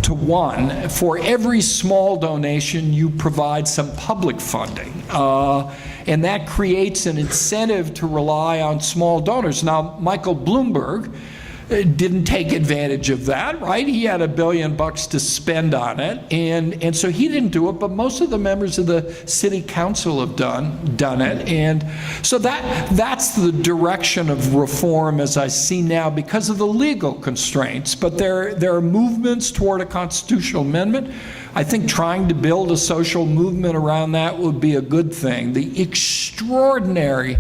to 1. For every small donation, you provide some public funding. And that creates an incentive to rely on small donors. Now, Michael Bloomberg didn't take advantage of that, right? He had $1 billion to spend on it, and so he didn't do it, but most of the members of the city council have done it. And so that's the direction of reform as I see now, because of the legal constraints. But there are movements toward a constitutional amendment. I think trying to build a social movement around that would be a good thing. The extraordinary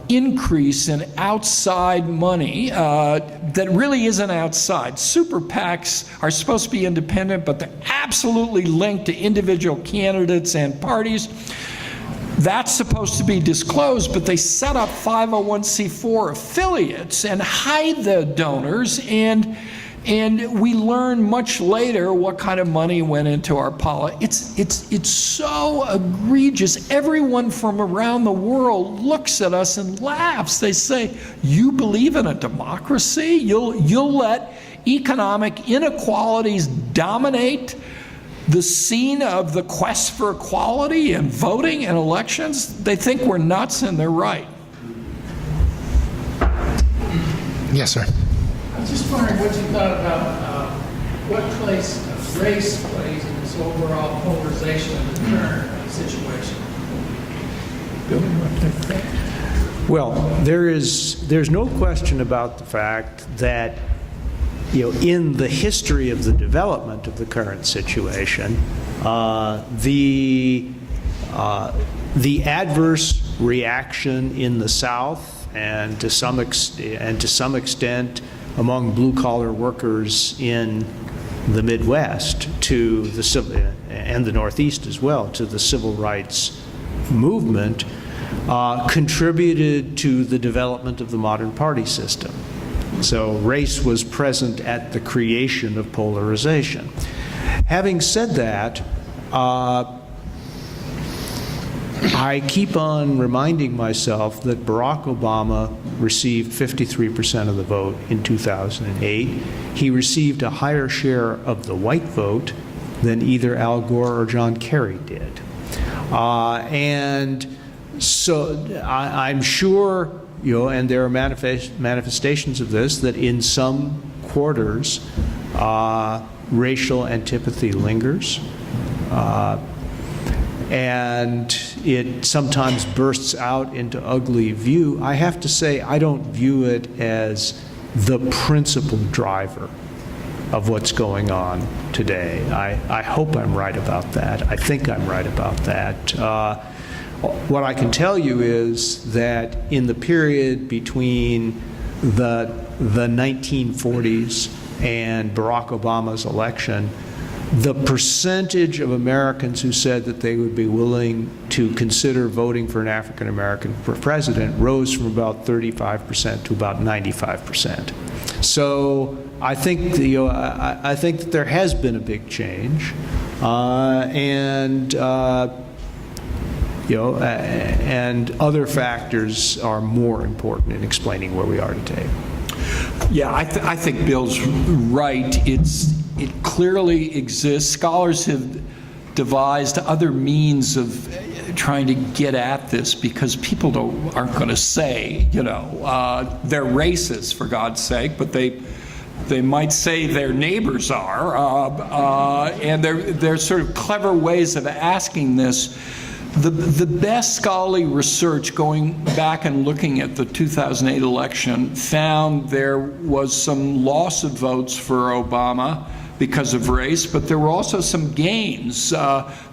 increase in outside money that really isn't outside. Super PACs are supposed to be independent, but they're absolutely linked to individual candidates and parties. That's supposed to be disclosed, but they set up 501c4 affiliates and hide the donors, and we learn much later what kind of money went into our politics. It's so egregious. Everyone from around the world looks at us and laughs. They say, "You believe in a democracy? You'll let economic inequalities dominate the scene of the quest for equality and voting and elections?" They think we're nuts, and they're right. Yes, sir. I was just wondering what you thought about what place race plays in this overall polarization of the current situation. Bill, you want to take that? Well, there's no question about the fact that, in the history of the development of the current situation, the adverse reaction in the South and to some extent among blue-collar workers in the Midwest to the civil, and the Northeast as well, to the civil rights movement, contributed to the development of the modern party system. So race was present at the creation of polarization. Having said that, I keep on reminding myself that Barack Obama received 53% of the vote in 2008. He received a higher share of the white vote than either Al Gore or John Kerry did. And so I'm sure, and there are manifestations of this, that in some quarters, racial antipathy lingers. And it sometimes bursts out into ugly view. I have to say, I don't view it as the principal driver of what's going on today. I hope I'm right about that. I think I'm right about that. What I can tell you is that in the period between the 1940s and Barack Obama's election, the percentage of Americans who said that they would be willing to consider voting for an African American for president rose from about 35% to about 95%. So I think I think that there has been a big change, and other factors are more important in explaining where we are today. Yeah, I think Bill's right. It clearly exists. Scholars have devised other means of trying to get at this because people aren't going to say, they're racist, for God's sake, but they might say their neighbors are. And they're sort of clever ways of asking this. The best scholarly research going back and looking at the 2008 election found there was some loss of votes for Obama because of race, but there were also some gains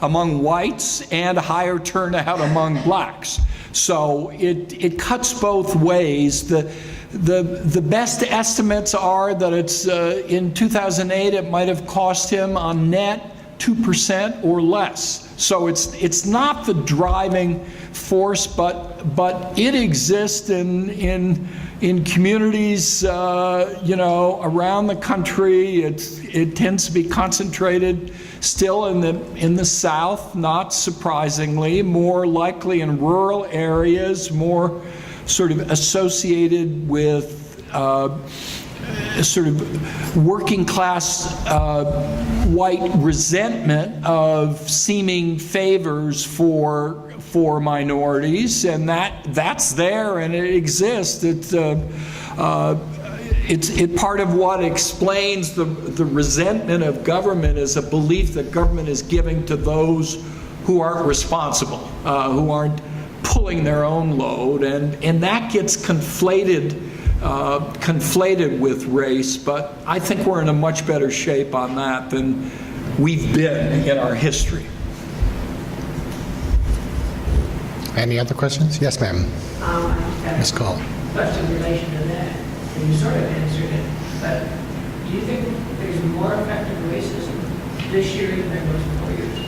among whites and a higher turnout among blacks. So it cuts both ways. The best estimates are that it's in 2008 it might have cost him on net 2% or less. So it's not the driving force, but it exists in communities around the country. It tends to be concentrated still in the South, not surprisingly, more likely in rural areas, more sort of associated with sort of working class white resentment of seeming favors for minorities, and that's there and it exists. It's part of what explains the resentment of government is a belief that government is giving to those who aren't responsible, who aren't pulling their own load, and that gets conflated with race, but I think we're in a much better shape on that than we've been in our history. Any other questions? Yes, ma'am. Ms. Cole. Question in relation to that, and you sort of answered it, but do you think there's more effective racism this year than there was 4 years?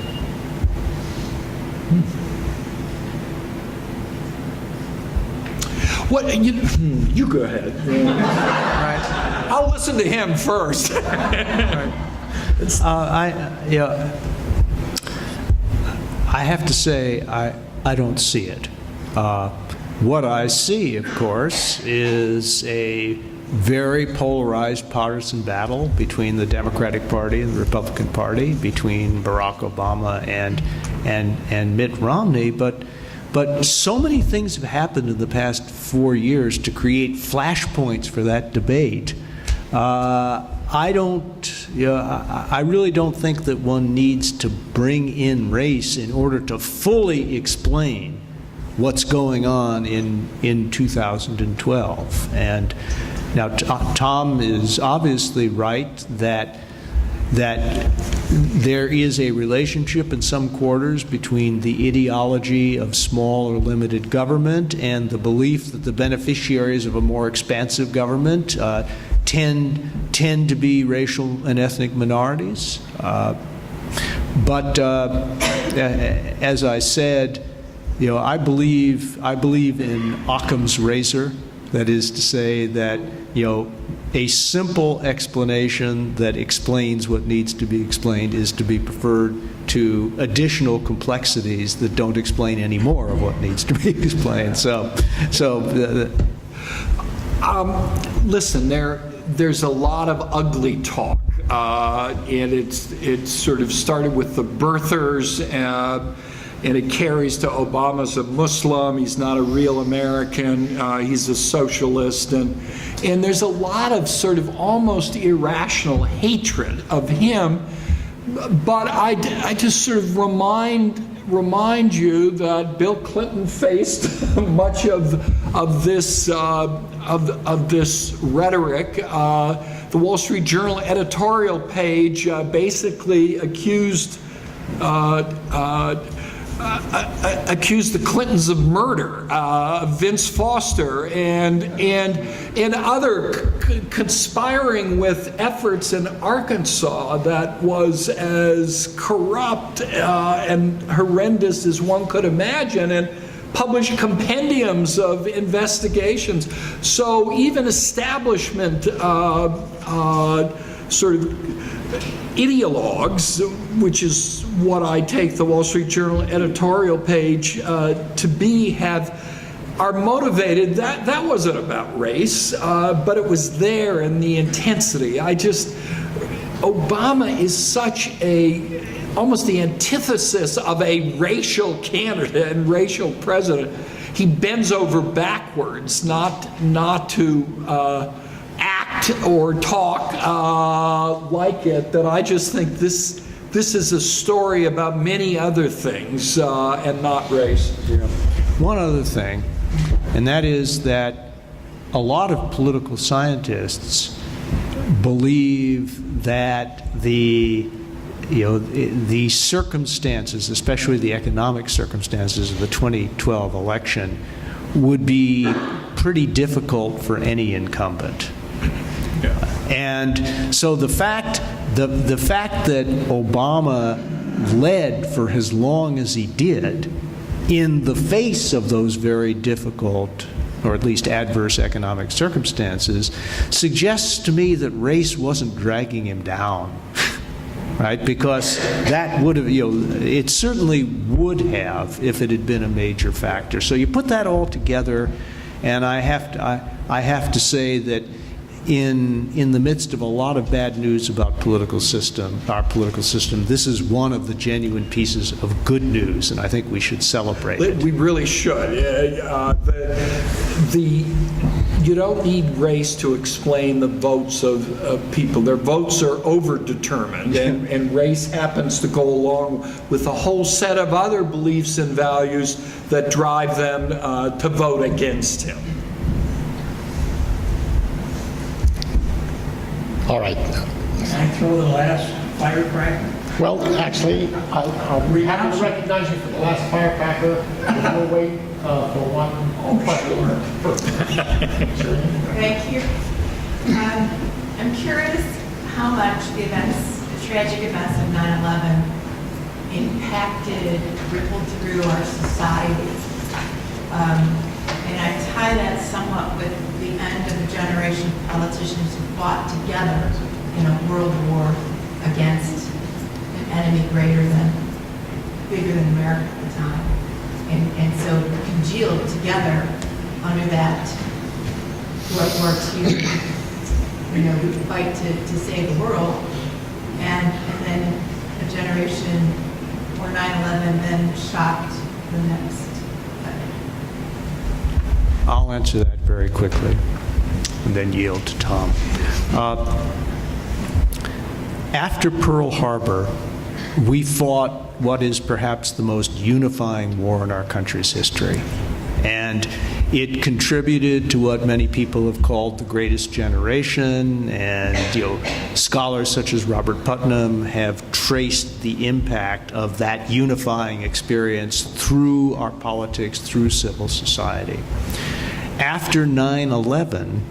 What you go ahead. Right. I'll listen to him first. I have to say I don't see it. What I see, of course, is a very polarized partisan battle between the Democratic Party and the Republican Party, between Barack Obama and Mitt Romney, but so many things have happened in the past 4 years to create flashpoints for that debate. I really don't think that one needs to bring in race in order to fully explain what's going on in 2012. And now Tom is obviously right that there is a relationship in some quarters between the ideology of small or limited government and the belief that the beneficiaries of a more expansive government tend to be racial and ethnic minorities. But as I said, I believe in Occam's razor. That is to say that a simple explanation that explains what needs to be explained is to be preferred to additional complexities that don't explain any more of what needs to be explained. Listen, there's a lot of ugly talk, and it sort of started with the birthers, and it carries to Obama's a Muslim, he's not a real American, he's a socialist, and there's a lot of sort of almost irrational hatred of him. But I just sort of remind you that Bill Clinton faced much of this rhetoric the Wall Street Journal editorial page basically accused the Clintons of murder, Vince Foster, and other conspiring with efforts in Arkansas that was as corrupt and horrendous as one could imagine, and published compendiums of investigations. So even establishment sort of ideologues, which is what I take the Wall Street Journal editorial page to be, are motivated. That wasn't about race, but it was there in the intensity. Obama is such almost the antithesis of a racial candidate and racial president. He bends over backwards, not to act or talk like it. That I just think this is a story about many other things and not race. Yeah. One other thing, and that is that a lot of political scientists believe that the circumstances, especially the economic circumstances of the 2012 election, would be pretty difficult for any incumbent. Yeah. And so the fact that Obama led for as long as he did in the face of those very difficult, or at least adverse economic circumstances, suggests to me that race wasn't dragging him down. Right, because that would have, it certainly would have if it had been a major factor. So you put that all together, and I have to say that in the midst of a lot of bad news about our political system, this is one of the genuine pieces of good news, and I think we should celebrate it. We really should. You don't need race to explain the votes of people. Their votes are overdetermined, and race happens to go along with a whole set of other beliefs and values that drive them to vote against him. All right. Can I throw the last firecracker? Well, actually, We haven't recognized you for the last firecracker. We'll wait for one question. Thank you. I'm curious how much the tragic events of 9/11 impacted, rippled through our society. And I tie that somewhat with the end of a generation of politicians who fought together in a world war against an enemy bigger than America at the time. And so congealed together under that World War II, fight to save the world. And then a generation, or 9/11, then shocked the next. I'll answer that very quickly and then yield to Tom. After Pearl Harbor, we fought what is perhaps the most unifying war in our country's history. And it contributed to what many people have called the greatest generation, and scholars such as Robert Putnam have traced the impact of that unifying experience through our politics, through civil society. After 9/11,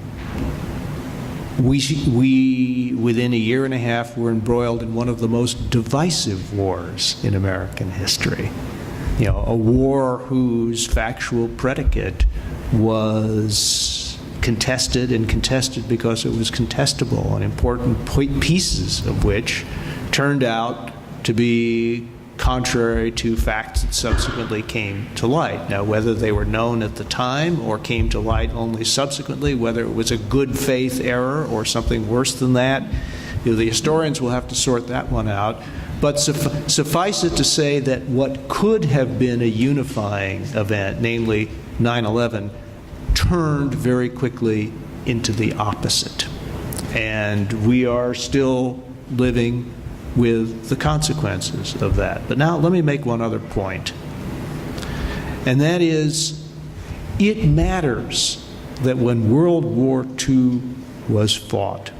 we within a year and a half, were embroiled in one of the most divisive wars in American history. A war whose factual predicate was contested, and contested because it was contestable, and important pieces of which turned out to be contrary to facts that subsequently came to light. Now, whether they were known at the time or came to light only subsequently, whether it was a good faith error or something worse than that, the historians will have to sort that one out. But suffice it to say that what could have been a unifying event, namely 9/11, turned very quickly into the opposite. And we are still living with the consequences of that. But now let me make one other point. And that is, it matters that when World War II was fought,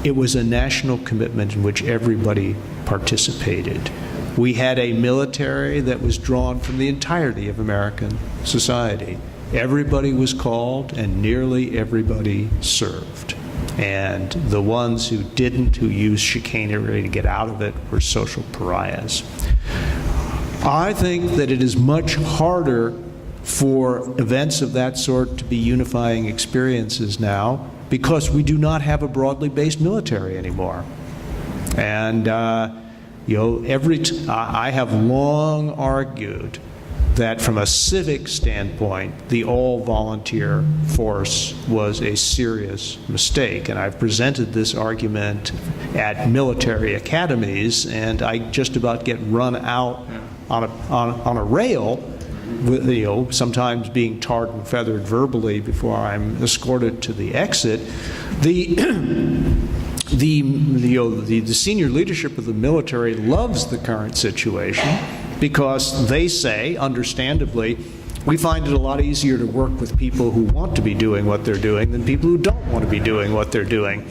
it was a national commitment in which everybody participated. We had a military that was drawn from the entirety of American society. Everybody was called, and nearly everybody served. And the ones who didn't, who used chicanery to get out of it, were social pariahs. I think that it is much harder for events of that sort to be unifying experiences now, because we do not have a broadly based military anymore. And you know, I have long argued that from a civic standpoint, the all-volunteer force was a serious mistake. And I've presented this argument at military academies, and I just about get run out on a rail, with, you know, sometimes being tarred and feathered verbally before I'm escorted to the exit. The senior leadership of the military loves the current situation, because they say, understandably, we find it a lot easier to work with people who want to be doing what they're doing than people who don't want to be doing what they're doing.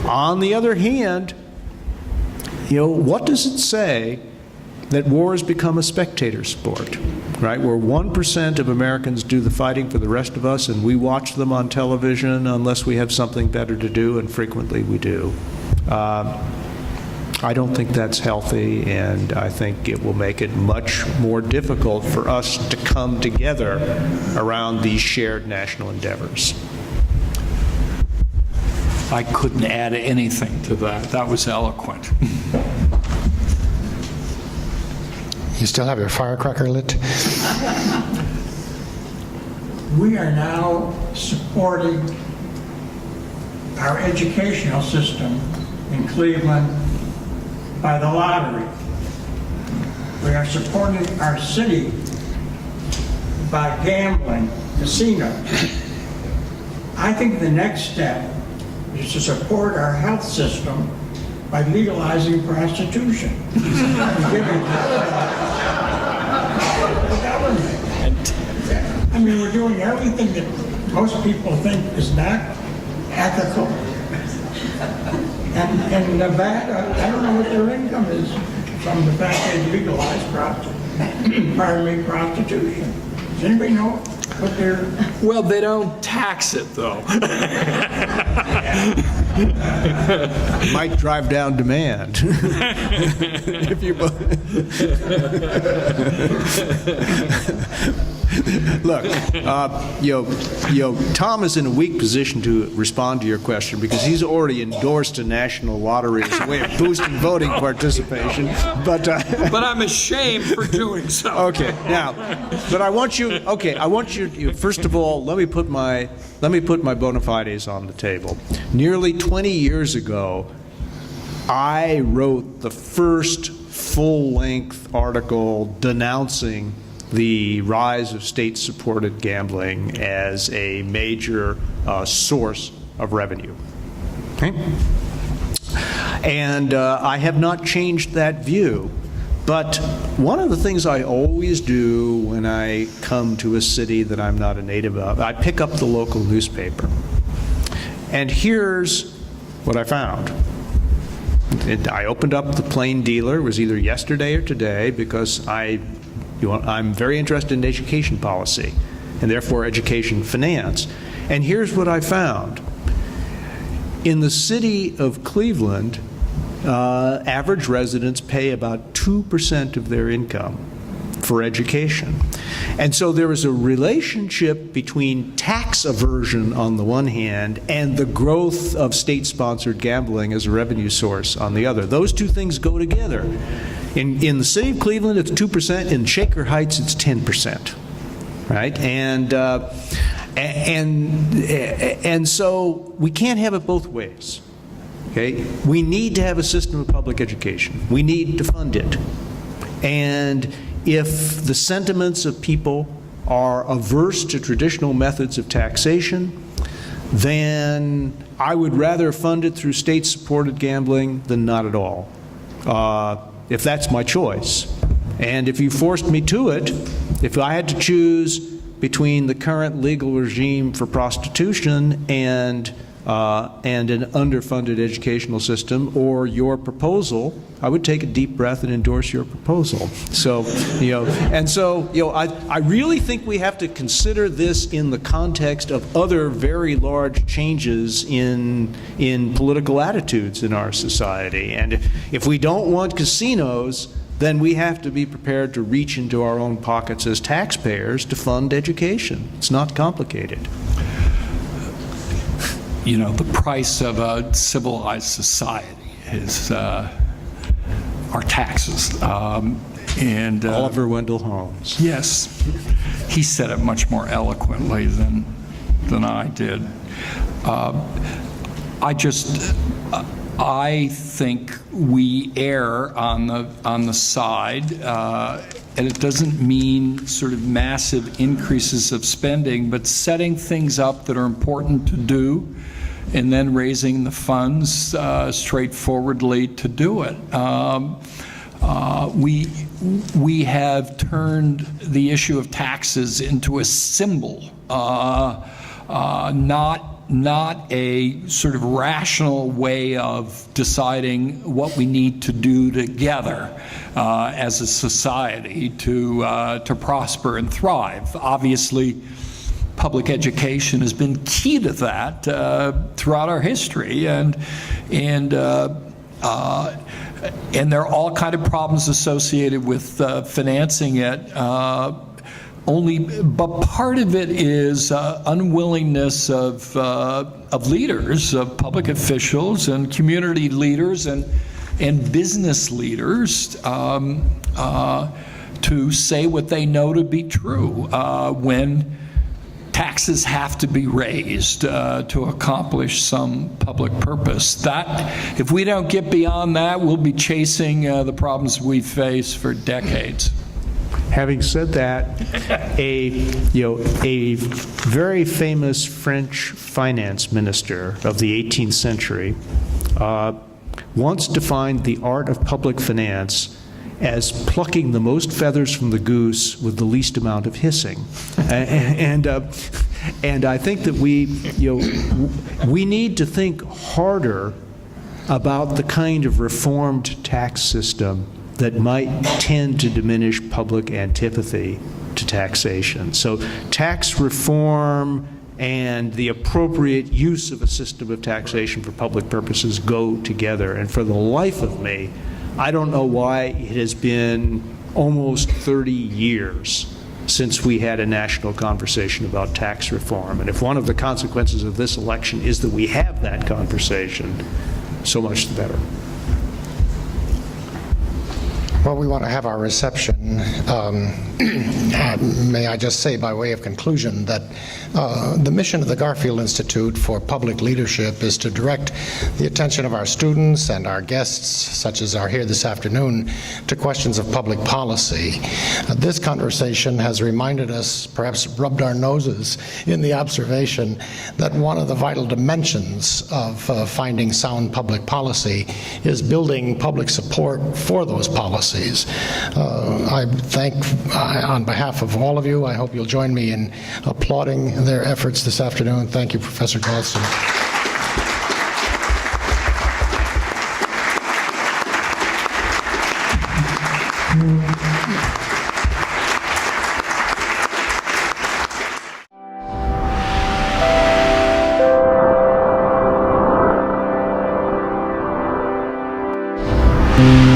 On the other hand, you know, what does it say that war has become a spectator sport, right? Where 1% of Americans do the fighting for the rest of us, and we watch them on television unless we have something better to do, and frequently we do. I don't think that's healthy, and I think it will make it much more difficult for us to come together around these shared national endeavors. I couldn't add anything to that. That was eloquent. You still have your firecracker lit? We are now supporting our educational system in Cleveland by the lottery. We are supporting our city by gambling, casino. I think the next step is to support our health system by legalizing prostitution. And giving the government. I mean, we're doing everything that most people think is not ethical. And in Nevada, I don't know what their income is from the fact they legalized prostitution. Does anybody know what their... Well, they don't tax it, though. Might drive down demand. If you look, Tom is in a weak position to respond to your question, because he's already endorsed a national lottery as a way of boosting voting participation. But I'm ashamed for doing so. Okay, now, but I want you. First of all, let me put my bona fides on the table. Nearly 20 years ago, I wrote the first full-length article denouncing the rise of state-supported gambling as a major source of revenue. Okay? And I have not changed that view. But one of the things I always do when I come to a city that I'm not a native of, I pick up the local newspaper. And here's what I found. I opened up the Plain Dealer. It was either yesterday or today, because I'm very interested in education policy, and therefore education finance. And here's what I found. In the city of Cleveland, average residents pay about 2% of their income for education. And so there is a relationship between tax aversion on the one hand and the growth of state-sponsored gambling as a revenue source on the other. Those two things go together. In the city of Cleveland, it's 2%. In Shaker Heights, it's 10%. Right? And so we can't have it both ways. Okay? We need to have a system of public education. We need to fund it. And if the sentiments of people are averse to traditional methods of taxation, then I would rather fund it through state-supported gambling than not at all, if that's my choice. And if you forced me to it, if I had to choose between the current legal regime for prostitution and and an underfunded educational system, or your proposal, I would take a deep breath and endorse your proposal. So, I really think we have to consider this in the context of other very large changes in political attitudes in our society. And if we don't want casinos, then we have to be prepared to reach into our own pockets as taxpayers to fund education. It's not complicated. You know, the price of a civilized society is our taxes. Oliver Wendell Holmes. Yes, he said it much more eloquently than I did. I think we err on the side, and it doesn't mean sort of massive increases of spending, but setting things up that are important to do, and then raising the funds straightforwardly to do it. We have turned the issue of taxes into a symbol, not a sort of rational way of deciding what we need to do together as a society to prosper and thrive. Obviously, public education has been key to that throughout our history, and there are all kind of problems associated with financing it. But part of it is unwillingness of leaders, of public officials, and community leaders, and business leaders to say what they know to be true when taxes have to be raised to accomplish some public purpose. That, if we don't get beyond that, we'll be chasing the problems we face for decades. Having said that, a very famous French finance minister of the 18th century once defined the art of public finance as plucking the most feathers from the goose with the least amount of hissing. And I think that we need to think harder about the kind of reformed tax system that might tend to diminish public antipathy to taxation. So tax reform and the appropriate use of a system of taxation for public purposes go together. And for the life of me, I don't know why it has been almost 30 years since we had a national conversation about tax reform. And if one of the consequences of this election is that we have that conversation, so much the better. Well, we want to have our reception. May I just say by way of conclusion that the mission of the Garfield Institute for Public Leadership is to direct the attention of our students and our guests, such as are here this afternoon, to questions of public policy. This conversation has reminded us, perhaps rubbed our noses in the observation that one of the vital dimensions of finding sound public policy is building public support for those policies. I thank, on behalf of all of you, I hope you'll join me in applauding their efforts this afternoon. Thank you, Professor Galston. Thank you.